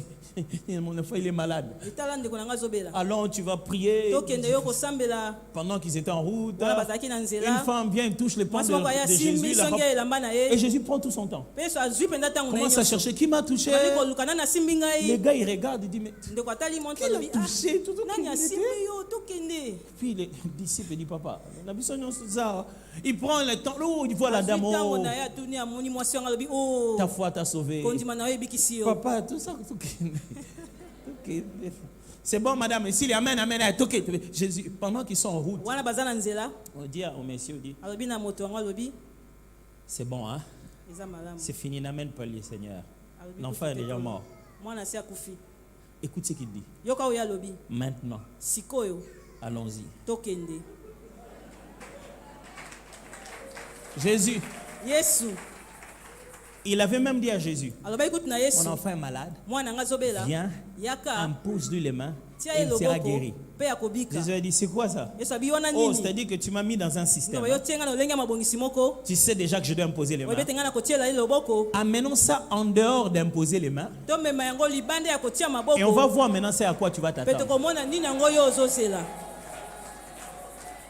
Mon enfant, il est malade. Etala ndeko na ngai azobela. Alors, tu vas prier. Tokende yo kosambela. Pendant qu'ils étaient en route, Wana bazalaki na une nzela. femme vient et touche les pans Mwasi moko aye de Jésus. asimbi la songi ya elamba na ye. Et Jésus prend tout son temps. Mpe Yesu azwi mpenza ntango na ye Commence à nyonso. chercher qui m'a touché. Azali koluka nani asimbi Les ngai. gars, ils regardent, ils disent, mais Ndeko atali montre qui l'a alobi touché tout nani asimbi yo tokende. Puis les disciples disent, papa, on a besoin de ça. Il prend le temps, oh, il voit la dame, Ntango oh, na ye atuni amoni mwasi wango alobi o ta foi t'a sauvé. kondima na yo ebikisi yo. Papa, tout ça, tout c'est bon, madame. S'il y a amen, amen, ok. Jésus, pendant qu'ils sont en route, Wana baza na nzela on dit au monsieur, on dit, alobi na moto wango alobi c'est bon, hein? eza malamu. C'est fini, n'amène pas le Seigneur. Alobi L'enfant est kufi te déjà kolo. mort. Mwana si akufi. Écoute ce qu'il dit. Yoka oyo alobi Maintenant, sikoyo allons-y. tokende. Jésus, Yesu il avait même dit à Jésus, alobi kutu na Yesu mon enfant est malade, mwana nga azobela viens, yaka impose-lui les mains tia et ye il sera loboko guéri. mpe akobika. Jésus a dit, c'est quoi ça? Yesu abi wana Oh, nini? c'est-à-dire que tu m'as mis dans un système. Ngoba yo tienga na olenge ya mabongisi moko. Tu sais déjà que je dois imposer les mains. Oyebi ete nga na kotiela ye loboko. Amenons ça en dehors d'imposer les mains. Tomema yango libanda ya kotia Et on va maboko. voir maintenant c'est à quoi tu vas Mpe t'attendre. tokomona nini yango oyo ozozela.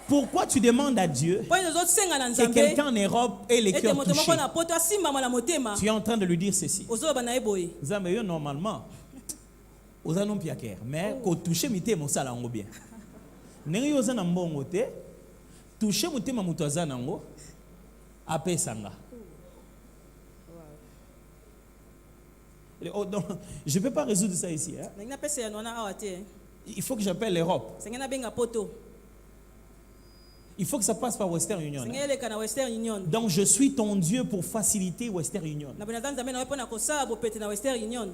Pourquoi tu demandes à Dieu Mpo ete ozosenga na que Nzambe quelqu'un en Europe ait les ete cœurs moto touchés? moko na poto asimbama na motema Tu es en train de lui dire ceci. ozoloba na ye boye. Nzambe yo normalement aux anom piaker mais ko toucher mité mosala ngo bien. Ndenge yo za na mbongo te toucher motema muto aza nango apesanga. Oh, donc, je ne peux pas résoudre ça ici. Hein? Ndenge napesa ya nwana awa te. Il faut que j'appelle l'Europe. Senge nabenga poto. Il faut que ça passe par Western Union. Senge Hein? eleka na Western Union. Donc je suis ton Dieu pour faciliter Western Union. Na bena Nzambe na yo mpo na kosala bopete na Western Union.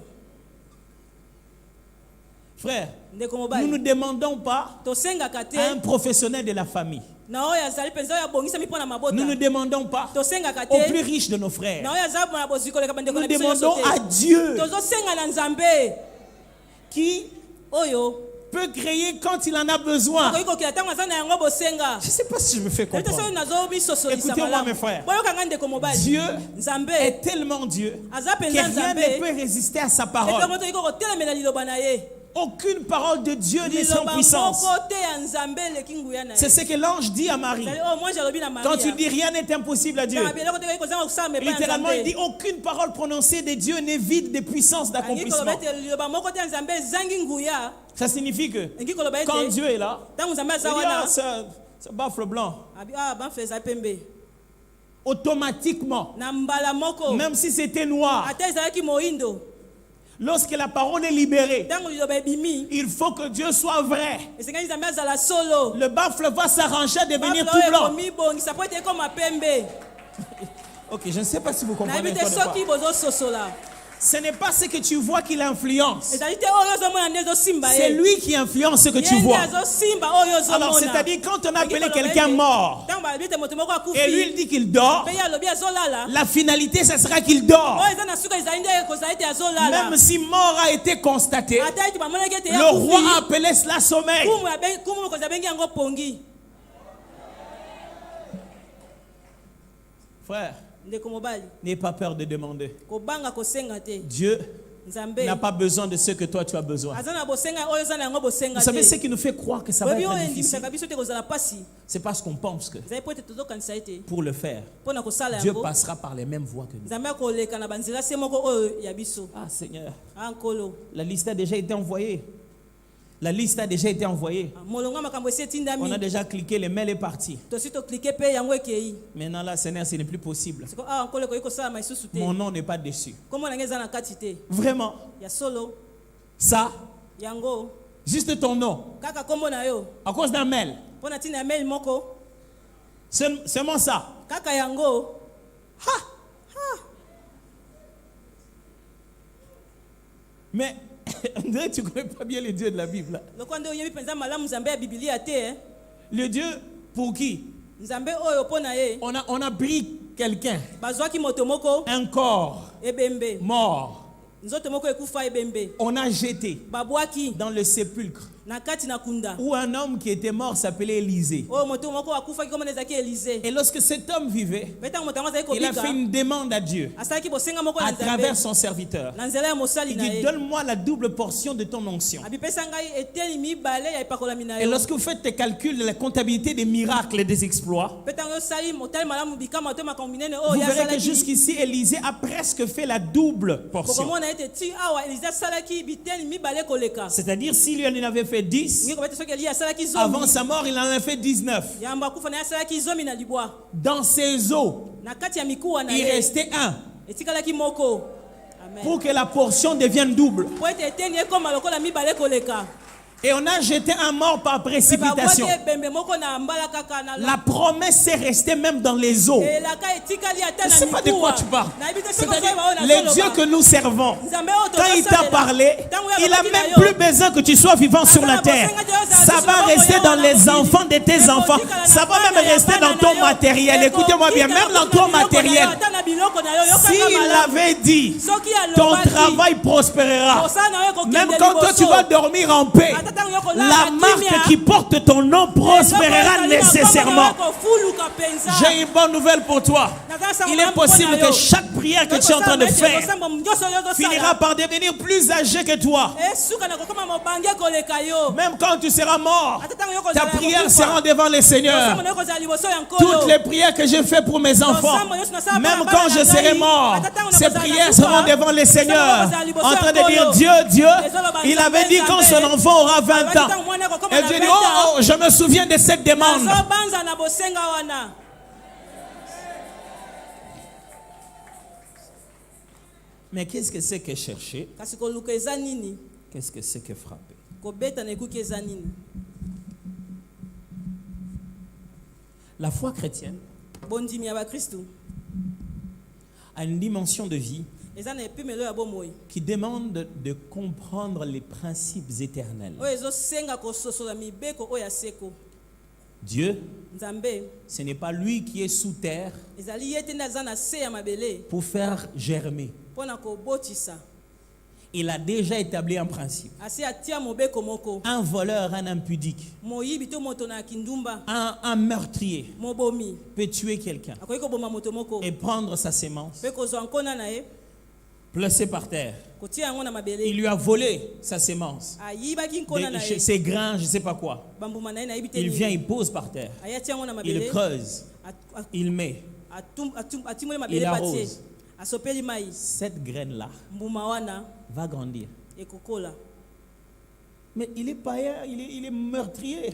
Frère, Ndeko nous ne mobali. demandons pas Tosengaka à te un professionnel de la famille. na oyo azali mpenza oyo abongisami mpo na mabota. Nous ne demandons pas Tosengaka aux plus te riches de nos frères. na oyo azali na bozwi koleka bandeko Nous na biso nyonso demandons à te. Dieu Tozosenga na Nzambe qui oyo peut créer quand il en a besoin. akoki kokila ntango aza na yango bosenga. Je ne sais pas si je me fais Nayebi te soki comprendre. nazobisosolisa Écoutez-moi, malamu. mes frères. Boyokanga ndeko mobali. Dieu Nzambe est tellement Dieu aza que mpenza rien ne Nzambe peut résister à sa ete parole. moto okoki kotelemela liloba na ye. Aucune parole de Dieu n'est sans Liloba puissance. moko te ya Nzambe eleki nguya na ye. C'est ce que l'ange dit à Marie. Ezali oyo mwasi alobi na Quand tu Maria. dis rien n'est impossible à Dieu. Tanga biloko te ekoki kozanga kosala mepa ya Littéralement, il dit Nzambe. aucune parole prononcée de Dieu n'est vide de puissance Angi koloba d'accomplissement. ete liloba moko te ya Nzambe ezangi nguya. Ça signifie que Engi koloba quand ete Dieu est là, ntango Nzambe il aza dit, wana ah, ça baffle blanc. abi banfle ezali pembe Automatiquement, na mbala moko même si c'était noir, ata ezalaki moyindo lorsque la parole est libérée, ntango liloba ebimi il faut que Dieu soit vrai. esengeli Nzambe azala solo. Le baffle va s'arranger à devenir Bafle tout oyo blanc. ekomibongisa po ete ekoma pembe. Ok, je ne sais pas si vous comprenez. Nayebi te encore une fois. soki bozososola. Ce n'est pas ce que tu vois qui l'influence. ezali te oyo ozomona nde ezosimba C'est ye. lui qui influence ce que tu Ye nde vois. azosimba oyo Alors, ozomona. c'est-à-dire quand on a appelé Oki koloba quelqu'un ete, mort, ntango balobi ete moto moko akufi, et lui il dit qu'il dort, mpe ye alobi azolala, la finalité, ce sera qu'il dort. oyo eza na suka ezali nde kozala ete azolala. Même si mort a été constaté, ata ete bamonaki ete ye le roi a akufi, appelé cela sommeil. kumu mokonzi abengi yango pongi. Frère, Ndeko mobali n'aie pas peur de demander. kobanga kosenga te. Dieu nzambe n'a pas besoin de ce que toi tu as besoin. aza na bosenga oyo oza na yango bosenga Vous savez ce te qui nous fait croire que ça va oyebi oyo être difficile? endimisaka biso te kozala pasi C'est parce qu'on pense que ezali po ete tozokanisa ete pour le faire, mpo na kosala Dieu yango passera par les mêmes voies que nous. nzambe akoleka na banzela se moko oyo ya biso. Ah Seigneur, Nkolo la liste a déjà été envoyée. La liste a déjà été envoyée. molongo ya makambo esi etindami On a déjà cliqué, le mail est parti. tosi toklike mpe yango ekei Maintenant là, Seigneur, ce n'est plus possible. siko awa nkolo ekoki kosalama lisusu te Mon nom n'est pas dessus. kombo nange eza na kati te Vraiment, ya solo ça, yango juste ton nom, kaka kombo na yo à cause d'un mail. mpo na ntina ya mail moko Seulement ça. kaka yango Mais on dirait que tu ne connais pas bien les dieux de la Bible. Là. lokola nde oyebi mpenza malamu nzambe ya bibilia te Le Dieu pour qui nzambe oyo mpo na ye on a pris quelqu'un, bazwaki moto moko un corps ebembe mort. nzoto moko ekufa ebembe On a jeté babwaki dans le sépulcre na kati na kunda où un homme qui était mort s'appelait Élisée. oyo moto moko akufaki komona ezalaki elize Et lorsque cet homme vivait, mpe ntango moto yango azali il a kobika fait une demande à Dieu asalaki bosenga moko na à travers nzambe son serviteur. na nzela ya mosali Il na dit, ye donne-moi la double portion de ton onction. abipesa ngai eteni mibale ya epakolami na Et yo lorsque vous faites tes calculs de la comptabilité des miracles et des exploits, mpe ntango osali motali malamu bikama to makambo minene vous oyo verrez que asalaki jusqu'ici, Élisée a presque fait la double portion. kokomona ete ti awa elize asalaki biteni mibale koleka C'est-à-dire, si lui en avait fait 10, ngi kobete soki eli asalaki avant zomi sa mort, il en a fait 19. yambo akufa na ye asalaki zomi na libwa Dans ses os, na kati ya mikuwa na il ye restait un etikalaki moko amen pour que la portion devienne double. po ete eteni ekoma lokola mibale koleka Et on a jeté un mort par mpe précipitation. babwaki ebembe moko na mbala kaka na La promesse est restée même dans les eaux. elaka etikali ata Je ne na sais pas de quoi mikuwa tu parles. nayebi te soki C'est-à-dire, ozoyeba oyo les nazoloba. dieux que nous servons, Nzambe oyo quand il t'a tozosalela, parlé, ntango il n'a oyabaki na même yo, plus besoin que tu sois vivant sur la terre. Ça va rester dans les enfants de tes enfants. Ça va même rester dans ton matériel. Écoutez-moi bien, même dans ton matériel. S'il avait dit, ton travail prospérera. Même quand toi tu vas dormir en paix, la marque qui porte ton nom prospérera nécessairement. J'ai une bonne nouvelle pour toi. Il est possible que chaque prière que tu es en train de faire finira par devenir plus âgée que toi. Même quand tu seras mort, ta prière sera devant le Seigneur. Toutes les prières que j'ai faites pour mes enfants, même quand je serai mort, ces prières seront devant le Seigneur. En train de dire, Dieu, Dieu, il avait dit quand son enfant aura 20 ans. Et Dieu dit, oh, je me souviens de cette demande. Mais qu'est-ce que c'est que chercher? Qu'est-ce que c'est que frapper? La foi chrétienne a une dimension de vie qui demande de comprendre les principes éternels. Dieu, ce n'est pas lui qui est sous terre pour faire germer. Il a déjà établi un principe. Un voleur, un impudique, un meurtrier peut tuer quelqu'un et prendre sa sémence, placer par terre. Il lui a volé sa sémence, ses grains, je ne sais pas quoi. Il vient, il pose par terre, il creuse, il met, il arrose. Cette graine-là va grandir. Mais il est païen, il est meurtrier.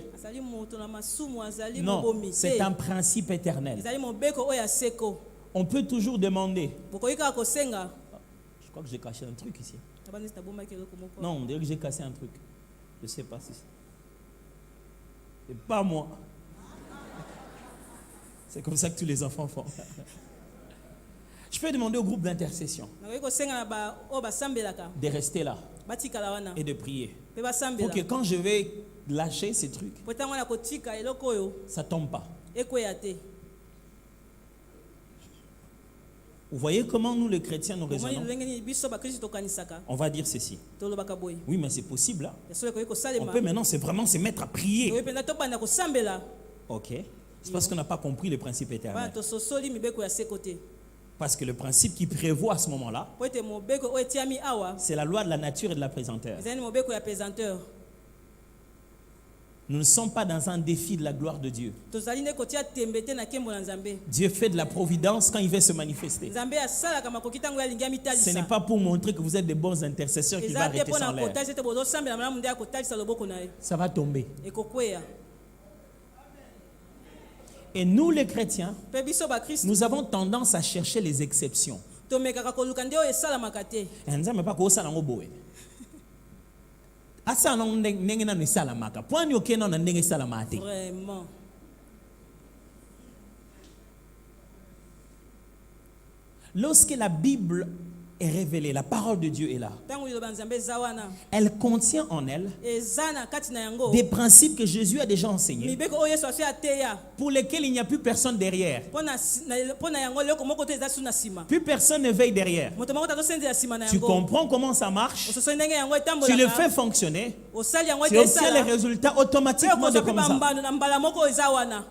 Non, c'est un principe éternel. On peut toujours demander. Je crois que j'ai caché un truc ici. Non, on dirait que j'ai cassé un truc. Je ne sais pas si c'est pas moi. C'est comme ça que tous les enfants font. Je peux demander au groupe d'intercession de rester là et de prier pour que quand je vais lâcher ces trucs, ça ne tombe pas. Vous voyez comment nous les chrétiens nous raisonnons? On va dire ceci. Oui, mais c'est possible là. On peut maintenant vraiment se mettre à prier. Ok. C'est parce qu'on n'a pas compris le principe éternel. Parce que le principe qui prévoit à ce moment-là, po ete mobeko oyo etiami awa c'est la loi de la nature et de la pesanteur. ezali mobeko ya pesanteur. Nous ne sommes pas dans un défi de la gloire de Dieu. tozali nde kotia tembe te na nkembo na nzambe. Dieu fait de la providence quand il veut se manifester. nzambe asalaka makoki ntango ye alingi Ce amitalisa. n'est pas pour montrer que vous êtes des bons intercesseurs qui va eza te arrêter mpo sans na l'air. kotalisa ete bozosambela malamu nde akotalisa loboko na ye Ça va tomber. ekokweya. Et nous, les chrétiens, mpe biso bakristo nous avons tendance à chercher les exceptions. tomekaka koluka nde oyo esalamaka te. Nzambe pa kosala ngo boye. Asa na ndenge nanu esalamaka. Point yoke na ndenge esalamaka te. Vraiment. Lorsque la Bible est révélée, la parole de Dieu est là. ntango liloba nzambe eza wana Elle contient en elle eza na kati na yango des principes que Jésus a déjà enseignés, mibeko oyo yesu asi ateya pour lesquels il n'y a plus personne derrière. mpo na yango eloko moko te eza su na nsima. Plus personne ne veille derrière. moto moko tazosenzela nsima na Tu yango comprends comment ça marche, ososoli ndenge yango tu le fais etambolaka fonctionner, osali yango tu ete obtiens les esala résultats mpe automatiquement de okozwa mpe comme ça. bambano na mbala moko oyo eza wana.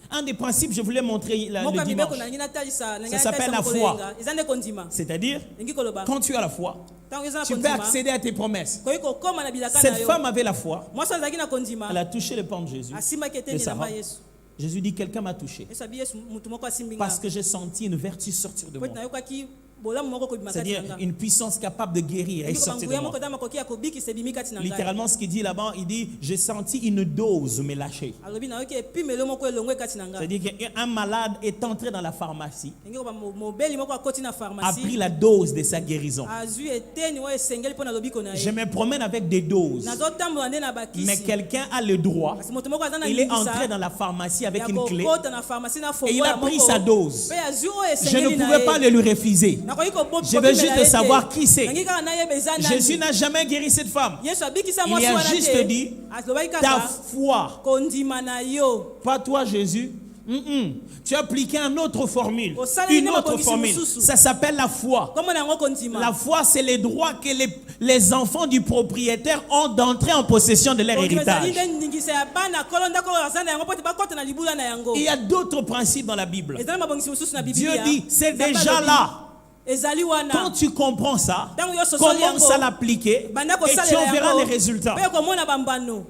Un des principes, je voulais montrer moko le ya mibeko dimanche, nalingi natalisa Ça s'appelle la foi. mokolenga eza nde kondima. c'est-à-dire, elingi koloba quand tu as la foi, ntango eza na tu peux kondima accéder à tes promesses. koki kokóma na bilaka na Cette yo. femme avait la foi, mwasi oyo azalaki na kondima elle a touché le pan de Jésus. asimbaki de eteni sa elamba robe. ya yesu. Jésus dit, quelqu'un m'a touché, yesu abi yesu mutu moko asimbi nga parce que j'ai senti une vertu sortir de po moi. ete nayokaki bolamu moko kobima kati na C'est-à-dire nga. une puissance capable de guérir et Elingi koba sortir de nguya moi. moko eza makoki ya kobikisa ebimi kati na ngai. Littéralement, ce qu'il dit là-bas, il dit, j'ai senti une dose me lâcher. alobi nayoki epimelo moko elongwe kati na nga. C'est-à-dire qu'un malade est entré dans la pharmacie, elingi koba mobeli moko akoti na a pris pharmacie la dose de sa guérison. azwi eteni oyo esengeli mpo na lobiko na Je ye. me promène avec des doses, nazotambola nde na mais bakisi quelqu'un a le droit. kasi moto moko aza na Il est entré limbisa dans la pharmacie avec ya une clé kokota na pharmacie na et il a fongola pris moko sa dose. mpe azwi oyo Je esengeli ne na pouvais pas ye. le lui refuser. nakoki Je veux juste savoir qui c'est. nangi kaka nayeba eza Jésus nani. n'a jamais guéri cette femme. yesu abikisa Il mwasi y a wana juste te dit, alobaki ta kaka foi, kondima na yo. pas toi Jésus. Tu as appliqué une autre formule. Osala Une ine autre mabongisi formule. mosusu. Ça s'appelle la foi. kombo na yango kondima. La foi, c'est les droits que les enfants du propriétaire ont d'entrer en possession de leur Kondima ezali héritage. nde ndingisa ya bana kolo ndako oyo aza na yango mpo ete bakota na libula na yango. Il y a d'autres principes dans la Bible. ezali mabongisi mosusu na Dieu biblia. dit, c'est Nzambe déjà alobi, là. ezali wana. Quand tu comprends ça, Ntango yo sosoli commence yango, à l'appliquer banda et tu kosalela en verras yango, les résultats. mpe komona bambano.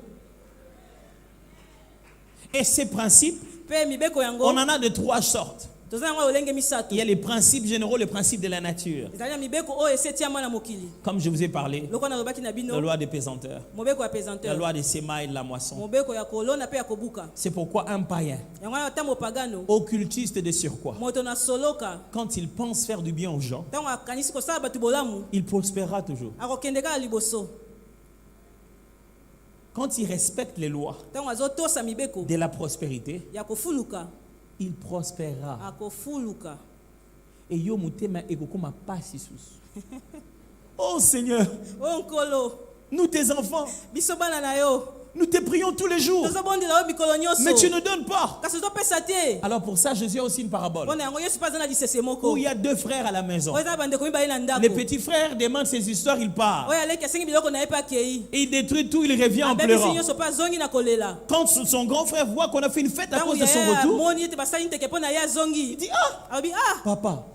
Et ces principes, mpe mibeko yango on en a de trois sortes. toza yango olenge misato. Il y a les principes généraux, les principes de la nature. ezali na mibeko oyo esi etiama na mokili. Comme je vous ai parlé, loko nalobaki na la bino loi des pesanteurs, mobeko ya la pesanteur, loi des semailles et de la moisson. mobeko ya kolona mpe ya kobuka. C'est pourquoi un païen, yango wana ata mopagano occultiste de surcroît, moto na soloka quand il pense faire du bien aux gens, ntango akanisi kosala bato bolamu il prospérera toujours. akokende kaka liboso. Quand il respecte les lois ntango azotosa mibeko de la prospérité, ya kofuluka il prospérera. akofuluka. Et yo mutema ekokoma pasi susu. Oh Seigneur, oyo nkolo nous tes enfants, biso bana na yo nous te prions tous les jours, tozobondela yo mikolo nyonso mais tu ne donnes pas. kasi ozopesa te. Alors pour ça, Jésus a aussi une parabole mpona yango yesu mpe aza na lisese moko où il y a deux frères à la maison. oyo eza na bandeko mibale na Les ndako petits frères demandent ses histoires, il part. oyo aleki asengi biloko na ye mpe akei Et il détruit tout, il revient en abebisi pleurant. nyonso mpe azongi na kolela. Quand son grand frère voit qu'on a fait une fête à ntango cause de son yaya retour, amoni ete basali nteke mpo na ye il azongi dit, ah, alobi ah papa,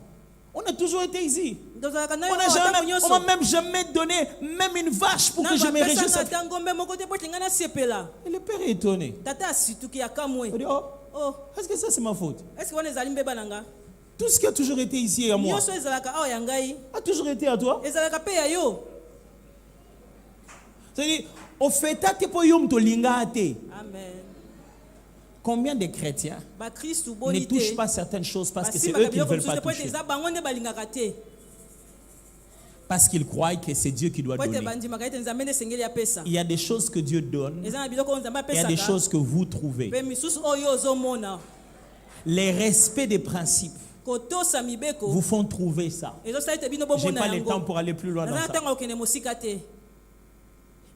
on a toujours été ici. tozalaka na yo On awa ntango m'a nyonso même jamais donné même une vache pour que je ntango me réjouisse. apesanga ata ngombe moko te mpo ete ngai nasepela. Et le père est étonné. tata asituki akamwe Il dit, oh, oh est-ce que ça c'est ma faute? eske wana ezali mbeba na nga Tout ce qui a toujours été ici et à moi nyonso ezalaka awa ya ngai a toujours été à toi. ezalaka mpe ya yo. C'est-à-dire, au fait, t'as pas yom to linga te. Amen. Combien de chrétiens bakristu ne boni touchent te pas certaines choses parce que c'est basimbaka eux qui ne biloko veulent pas mosusu te po ete toucher? eza bango nde balingaka te Parce qu'ils croient que c'est Dieu qui doit po ete donner. bandimaka ete nzambe nde esengeli apesa. Il y a des choses que Dieu donne, eza na biloko oyo nzambe il y a des apesaka choses que vous trouvez. mpe misusu oyo ozomona Les respects des principes kotosa mibeko vous font trouver ça. ezosala ete bino Je n'ai bomona pas le temps yango pour aller plus loin dans naza na ça. ntango akokende mosika te.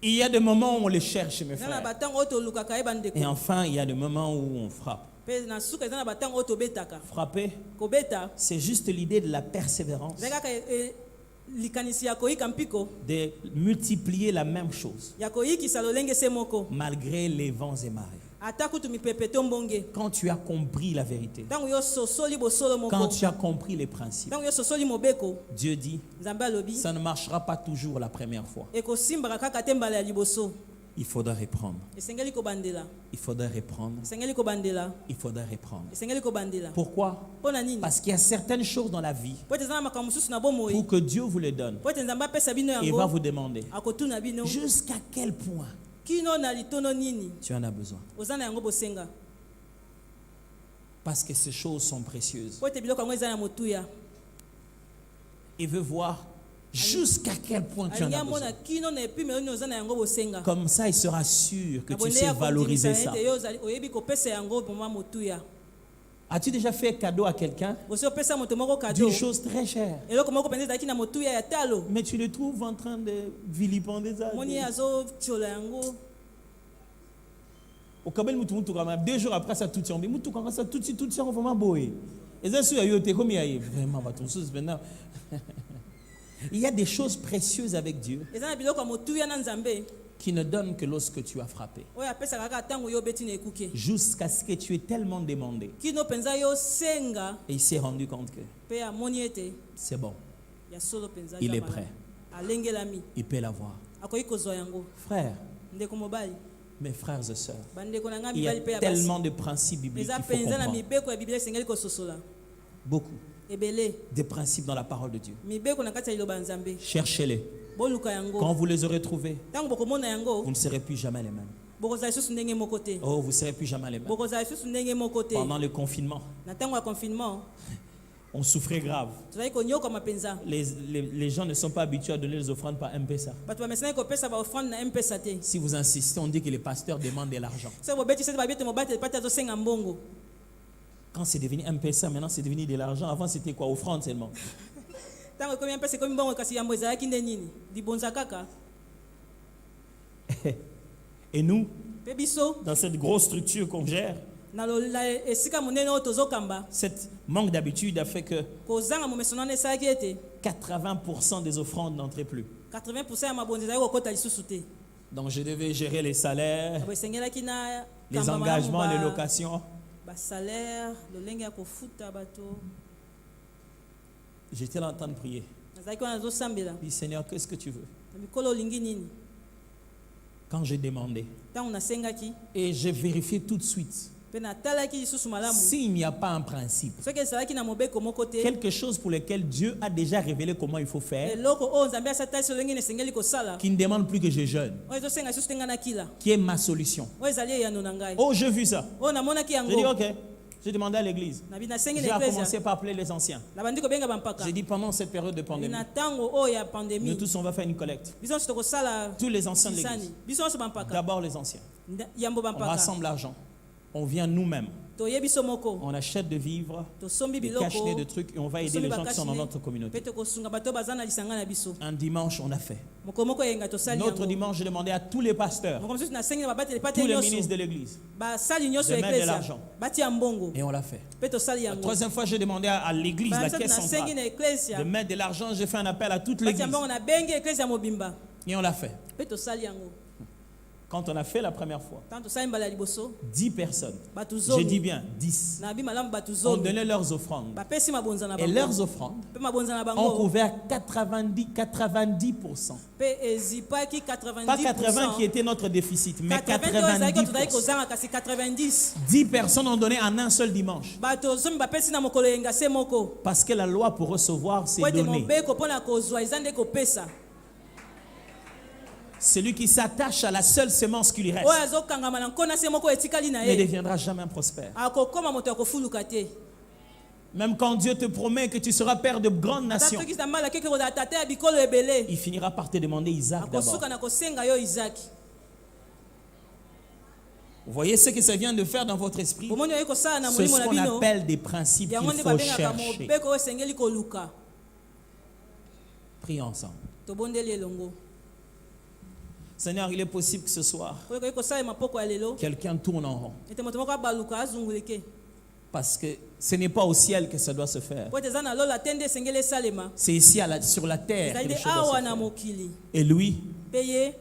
Il y a des moments où on les cherche, mes eza na frères. batango oyo tolukaka ye bandeko Et enfin, il y a des moments où on frappe. mpe na suka eza na batango oyo tobetaka. Frapper, kobeta c'est juste l'idée de la persévérance, eza kaka likanisi ya koyika mpiko de multiplier la même chose, ya koyikisa lolenge se moko malgré les vents et marées. ata kutu mipepe to mbonge Quand tu as compris la vérité, ntango yo sosoli bosolo quand moko tu as compris les principes, ntango yo sosoli mobeko Dieu dit, nzambe alobi ça ne marchera pas toujours la première fois. ekosimbaka kaka te mbala ya liboso Il faudra reprendre. esengeli kobandela Il faudra reprendre. esengeli kobandela Il faudra reprendre. esengeli kobandela Pourquoi? mpo na nini Parce qu'il y a certaines choses dans la vie, po ete eza na makambo mosusu na bomoi pour que Dieu vous les donne, po ete nzambe apesa bino il va yango vous demander akotuna bino jusqu'à quel point kino na litono nini tu en as besoin. oza na yango bosenga Parce que ces choses sont précieuses. po ete biloko yango eza na motuya Il veut voir jusqu'à quel point tu en alingi as besoin. amona kino na epime nini oza na yango bosenga Comme ça, il sera sûr que na tu bonde sais ya valoriser kondimisa ça. ete yo oyebi kopesa yango moma motuya As-tu déjà fait cadeau à quelqu'un bosi opesa moto moko kado d'une chose très chère, eloko moko mpenza ezalaki na motuya ya talo mais tu le trouves en train de vilipender ça? moni ye azotiola yango Au Kabel, deux jours après ça, tout est tombé. Ça, tout est vraiment beau. Et ça, c'est comme il y a vraiment maintenant. Il y a des choses précieuses avec Dieu eza na biloko ya motuya na nzambe qui ne donnent que lorsque tu as frappé. oyo apesaka kaka ntango yo obeti na ekuke Jusqu'à ce que tu aies tellement demandé. kino mpenza yo senga Et il s'est rendu compte que mpe amoni ete c'est bon. ya solo mpenza Il eza est malamu. prêt. alengelami Il peut l'avoir. akoki kozwa yango Frères, ndeko mobali mes frères et sœurs, bandeko na nga il y a mibali mpe ya basi tellement de principes bibliques eza qu'il faut mpenza na comprendre. mibeko ya biblia esengeli kososola Beaucoup. ebele Des principes dans la parole de Dieu. mibeko na kati ya liloba ya nzambe Cherchez-les. boluka yango Quand vous les aurez trouvés, ntango bokomona yango vous ne serez plus jamais les mêmes. bokozala lisusu ndenge moko te Oh, vous ne serez plus jamais les mêmes. bokozala lisusu ndenge moko te Pendant le confinement, na ntango ya confinement on souffrait grave. tozalaki konyokama mpenza Les gens ne sont pas habitués à donner les offrandes par M-Pesa. bato bamesanaki kopesa baofrande na mpesa te Si vous insistez, on dit que les pasteurs demandent de l'argent. soki bobeti sete babi ete mobati pati azosenga mbongo Quand c'est devenu M-Pesa, maintenant c'est devenu de l'argent. Avant c'était quoi? Offrande seulement. ntango ekomi mpesa ekomi mbongo kasi yambo ezalaki nde nini libonza kaka Et nous, mpe biso dans cette grosse structure qu'on gère, na esika monene oyo tozokamba cette manque d'habitude a fait que kozanga momeso nano esalaki ete 80% des offrandes n'entraient plus. 80% ya mabonzi ezalaki kokɔta lisusu te Donc je devais gérer les salaires, bo esengelaki na les engagements, les locations. basalaire lolenge ya kofuta bato J'étais là en train de prier. nazalaki wana nazosambela Je dis, Seigneur, qu'est-ce que tu veux? na mikolo olingi nini Quand j'ai demandé, ntango nasengaki et j'ai vérifié tout de suite, mpe natalaki lisusu malamu s'il n'y a pas un principe, soki ezalaki na mobeko moko te quelque chose pour lequel Dieu a déjà révélé comment il faut faire, eloko oyo nzambe asatalisi olenge na esengeli kosala qui ne demande plus que je jeûne, oyo ezosenga lisusu te ngai nakila qui est ma solution. oyo ezali eyano na ngai Oh, j'ai vu ça. oyo namonaki J'ai dit, yango ok. J'ai demandé à l'église. nabi nasengi J'ai na commencé eklesia par appeler les anciens. nabandi kobenga bampaka J'ai dit, pendant cette période de pandémie, na ntango oyo ya nous pandémie tous, on va faire une collecte. biso nyonso tokosala Tous les anciens de sisani l'église. biso nyonso bampaka D'abord les anciens. yambo On bampaka rassemble l'argent. On vient nous-mêmes. toye biso moko On achète de vivres, tosombi des biloko cache-nez, de trucs, et on va aider les gens qui sont dans notre mpe communauté. tokosunga bato oyo baza na lisanga na biso Un dimanche, on a fait. moko moko eyenga tosali Notre yango dimanche, j'ai demandé à tous les pasteurs, moko mosusu nasengi na babateli pate tous les nyonso ministres de l'église, basali nyonso de ya mettre de eklesia l'argent. batia mbongo et on l'a fait. mpe tosali La yango troisième fois, j'ai demandé à l'église, la bamisato caisse nasengi centrale, na eklesia de mettre de l'argent. J'ai fait un appel à toute batia l'église mbongo nabengi eklesia mobimba et on l'a fait. mpe tosali yango Quand on a fait la première fois, ntango tosali mbala ya liboso 10 personnes, bato j'ai dit zomi bien 10, nabi malamu bato ont zomi donné leurs offrandes. bapesi mabonza na Et bango leurs offrandes mpe mabonza na ont bango couvert 90%. mpe ezipaki Pas 80 qui était notre déficit, mais 80 oyo ezalaki oyo tozalaki 90%. kozanga kasi 90 10 personnes ont donné en un seul dimanche. bato zomi bapesi na mokolo yenga se moko Parce que la loi pour recevoir, c'est po ete donner. mobeko mpo na kozwa eza nde kopesa Celui qui s'attache à la seule semence qui lui reste oyo azokangama na nkona se moko etikali na ne ye deviendra jamais prospère. akokoma moto ya kofuluka te Même quand Dieu te promet que tu seras père de grandes ata nations, soki nzambe alaki kozala tata ya bikolo ebele il finira par te demander Isaac d'abord. akosuka na kosenga yo izaki Vous voyez ce que ça vient de faire dans votre esprit? bomoni oyi kosala na C'est molimo ce na qu'on bino appelle des principes yango qu'il nde faut babengaka chercher. mobeko oyo esengeli koluka Prions ensemble. tobondeli elongo Seigneur, il est possible que ce soir, oyo koki kosalema poko ya lelo quelqu'un tourne en rond. ete moto moko abaluka azunguleke Parce que ce n'est pas au ciel que ça doit se faire. po ete eza na lola te nde esengeli esalema C'est ici sur la terre ezali que les nde choses doivent awa se na faire. mokili Et lui, mpe ye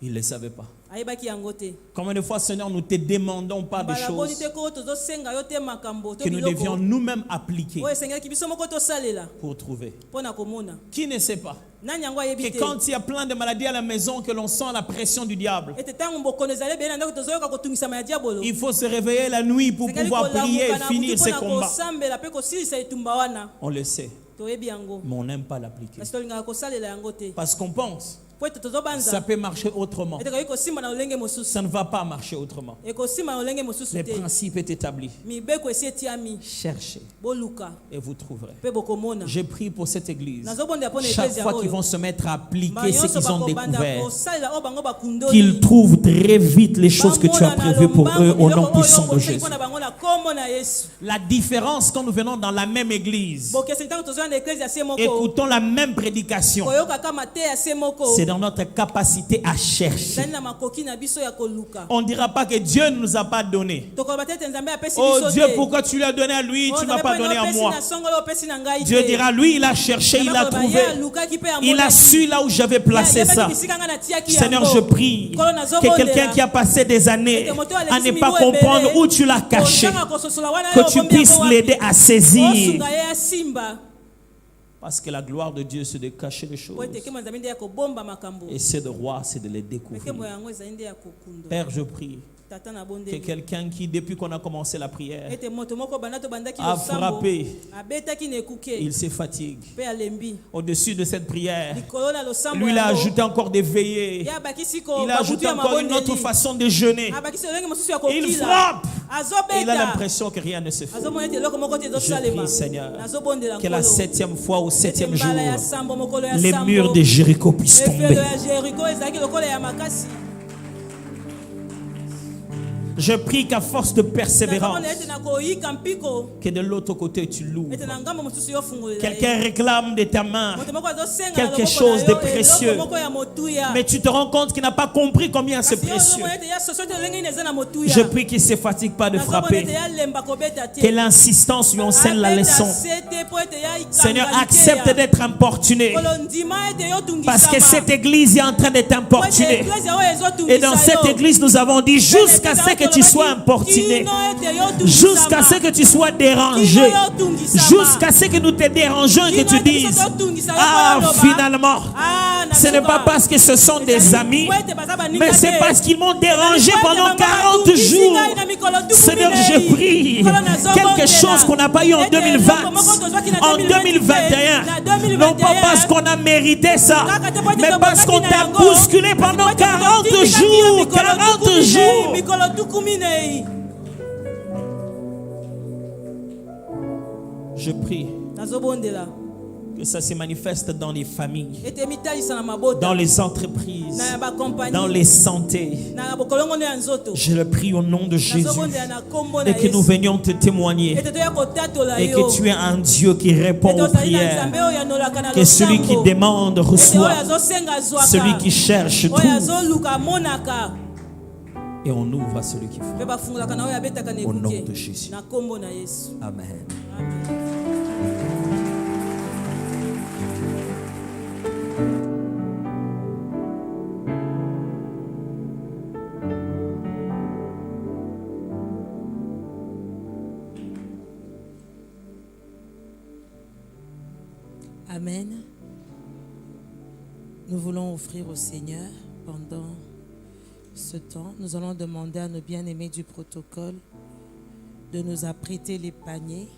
il ne le savait pas. ayebaki yango te. Combien de fois, Seigneur, nous te demandons pas des Mbala boni choses te ko tozosenga yo te makambo to que nous biloko. devions nous-mêmes appliquer Oyo esengaki biso moko tosalela pour trouver. mpona komona. Qui ne sait pas Nani yango ayebi que te. quand il y a plein de maladies à la maison, que l'on sent la pression du diable, Ete ntango bokono ezali ebele na ndako tozoyoka kotungisama ya diabolo. il faut se réveiller la nuit pour Esengeli pouvoir prier kolamuka et na finir butu ces mpona combats. kosambela mpe kosilisa etumba wana. On le sait, Toyebi yango. mais on n'aime pas l'appliquer. Kasi tolingaka kosalela yango te. Parce qu'on pense Po ete que tozobanza. ça peut marcher autrement. Ete koki kosimba na olenge mosusu. Ça ne va pas marcher autrement. Ekosimba na olenge mosusu Le te. principe est établi. Mibeko esi etiami. Cherchez Boluka. et vous trouverez. Mpe bokomona. Je prie pour cette église. Nazobondela mpona Chaque eklezia fois qu'ils oyo. vont se mettre à appliquer ce Banyonso qu'ils ont bakobanda découvert, kosalela oyo bango bakundoli. qu'ils trouvent très vite les choses que tu as Bamona na prévues pour lombangu, eux au nom biloko puissant oyo de okoseli Jésus. mpona bango na kombo na Yesu. La différence quand nous venons dans la même église, Bokeseli ntango tozoya na eklezia se moko. écoutons la même prédication, Koyokaka mateya se moko. c'est dans notre capacité à chercher. Ezali na makoki na biso ya koluka. On ne dira pas que Dieu ne nous a pas donné. Tokoloba te ete Nzambe apesi Oh biso Dieu, te. pourquoi tu l'as donné à lui, Oh, tu ne m'as Nzambe pas mpo donné à opesi moi. na songolo, opesi na ngai Dieu te. dira, lui, il a cherché, il a Nzambe akoloba, trouvé. ye alukaki mpe Il a amonaki. su là où j'avais placé Yebaki ça. bisika nga natiaki Seigneur, yango. je prie Kolo nazobondela. que quelqu'un qui a passé des années Ete moto à alekisi ne pas mibu ebele. comprendre où tu l'as caché, Kozanga kososola wana que yo tu okombi puisses yango wapi. l'aider à saisir. Osunga ye asimba. Parce que la gloire de Dieu, c'est de cacher les choses. Po ete ekemo ya Nzambe nde ya kobomba makambo. Et c'est de roi, c'est de les découvrir. Ekemo yango ezali nde ya kokundo. Père, je prie Tata na que bondeli. quelqu'un qui, depuis qu'on a commencé la prière, Ete moto moko banda to bandaki a losambo. frappé, Abetaki na ekuke. il se fatigue. Pe alembi. Au-dessus de cette prière, Likolo na losambo lui, il a yango. ajouté encore des veillées. Ya bakisi ko Il a babutu ajouté ya encore une autre mabondeli. façon de jeûner. Abakisi olenge mosusu ya Et il kokila. frappe. Et il a Azobeta. l'impression que rien ne se fait. Azomona ete eloko moko te Je ezosalema. prie, Seigneur, Nazobondela que la nkolo. 7e fois ou 7e Ete mbala ya jour, sambo, mokolo ya les sambo. murs de Jéricho puissent Efelo tomber. ya Jericho ezalaki lokola ya makasi. Je prie qu'à force de persévérance, Nazomona ete na koyika mpiko. que de l'autre côté tu l'ouvres. Ete na ngambo mosusu yofungolela ye. Quelqu'un réclame de ta main, Moto moko azosenga na quelque loboko chose na de yo, précieux. eloko moko ya motuya. mais tu te rends compte qu'il n'a pas compris combien c'est Kasi yo précieux. ozomona ete ya soso ete olenge nini eza na motuya. Je prie qu'il ne se fatigue pas de Nazomona ete frapper, ya lemba kobeta te. que l'insistance lui enseigne la Abeta leçon. se te po ete ya ikanga Seigneur, likeya. accepte d'être importuné, Kolo ndima ete yo tungisama. parce que cette église est en train d'être Po ete importunée. eklezia oyo ezotungisa Et dans cette yo. église, nous avons dit jusqu'à ce que tu sois importuné, jusqu'à ce que tu sois dérangé, jusqu'à ce que nous te dérangeons et que tu dises, ah, finalement, ce n'est pas parce que ce sont des amis, mais c'est parce qu'ils m'ont dérangé pendant 40 jours. Seigneur, je prie quelque chose qu'on n'a pas eu en 2020, en 2021, non pas parce qu'on a mérité ça, mais parce qu'on t'a bousculé pendant 40 jours. 40 jours. Je prie que ça se manifeste dans les familles, dans les entreprises, dans les santé. Je le prie au nom de Jésus et que nous venions te témoigner et que tu es un Dieu qui répond aux prières, que celui qui demande reçoit, celui qui cherche trouve, et on ouvre à celui qui frappe. Au nom de Jésus. Amen. Amen. Nous voulons offrir au Seigneur pendant ce temps. Nous allons demander à nos bien-aimés du protocole de nous apprêter les paniers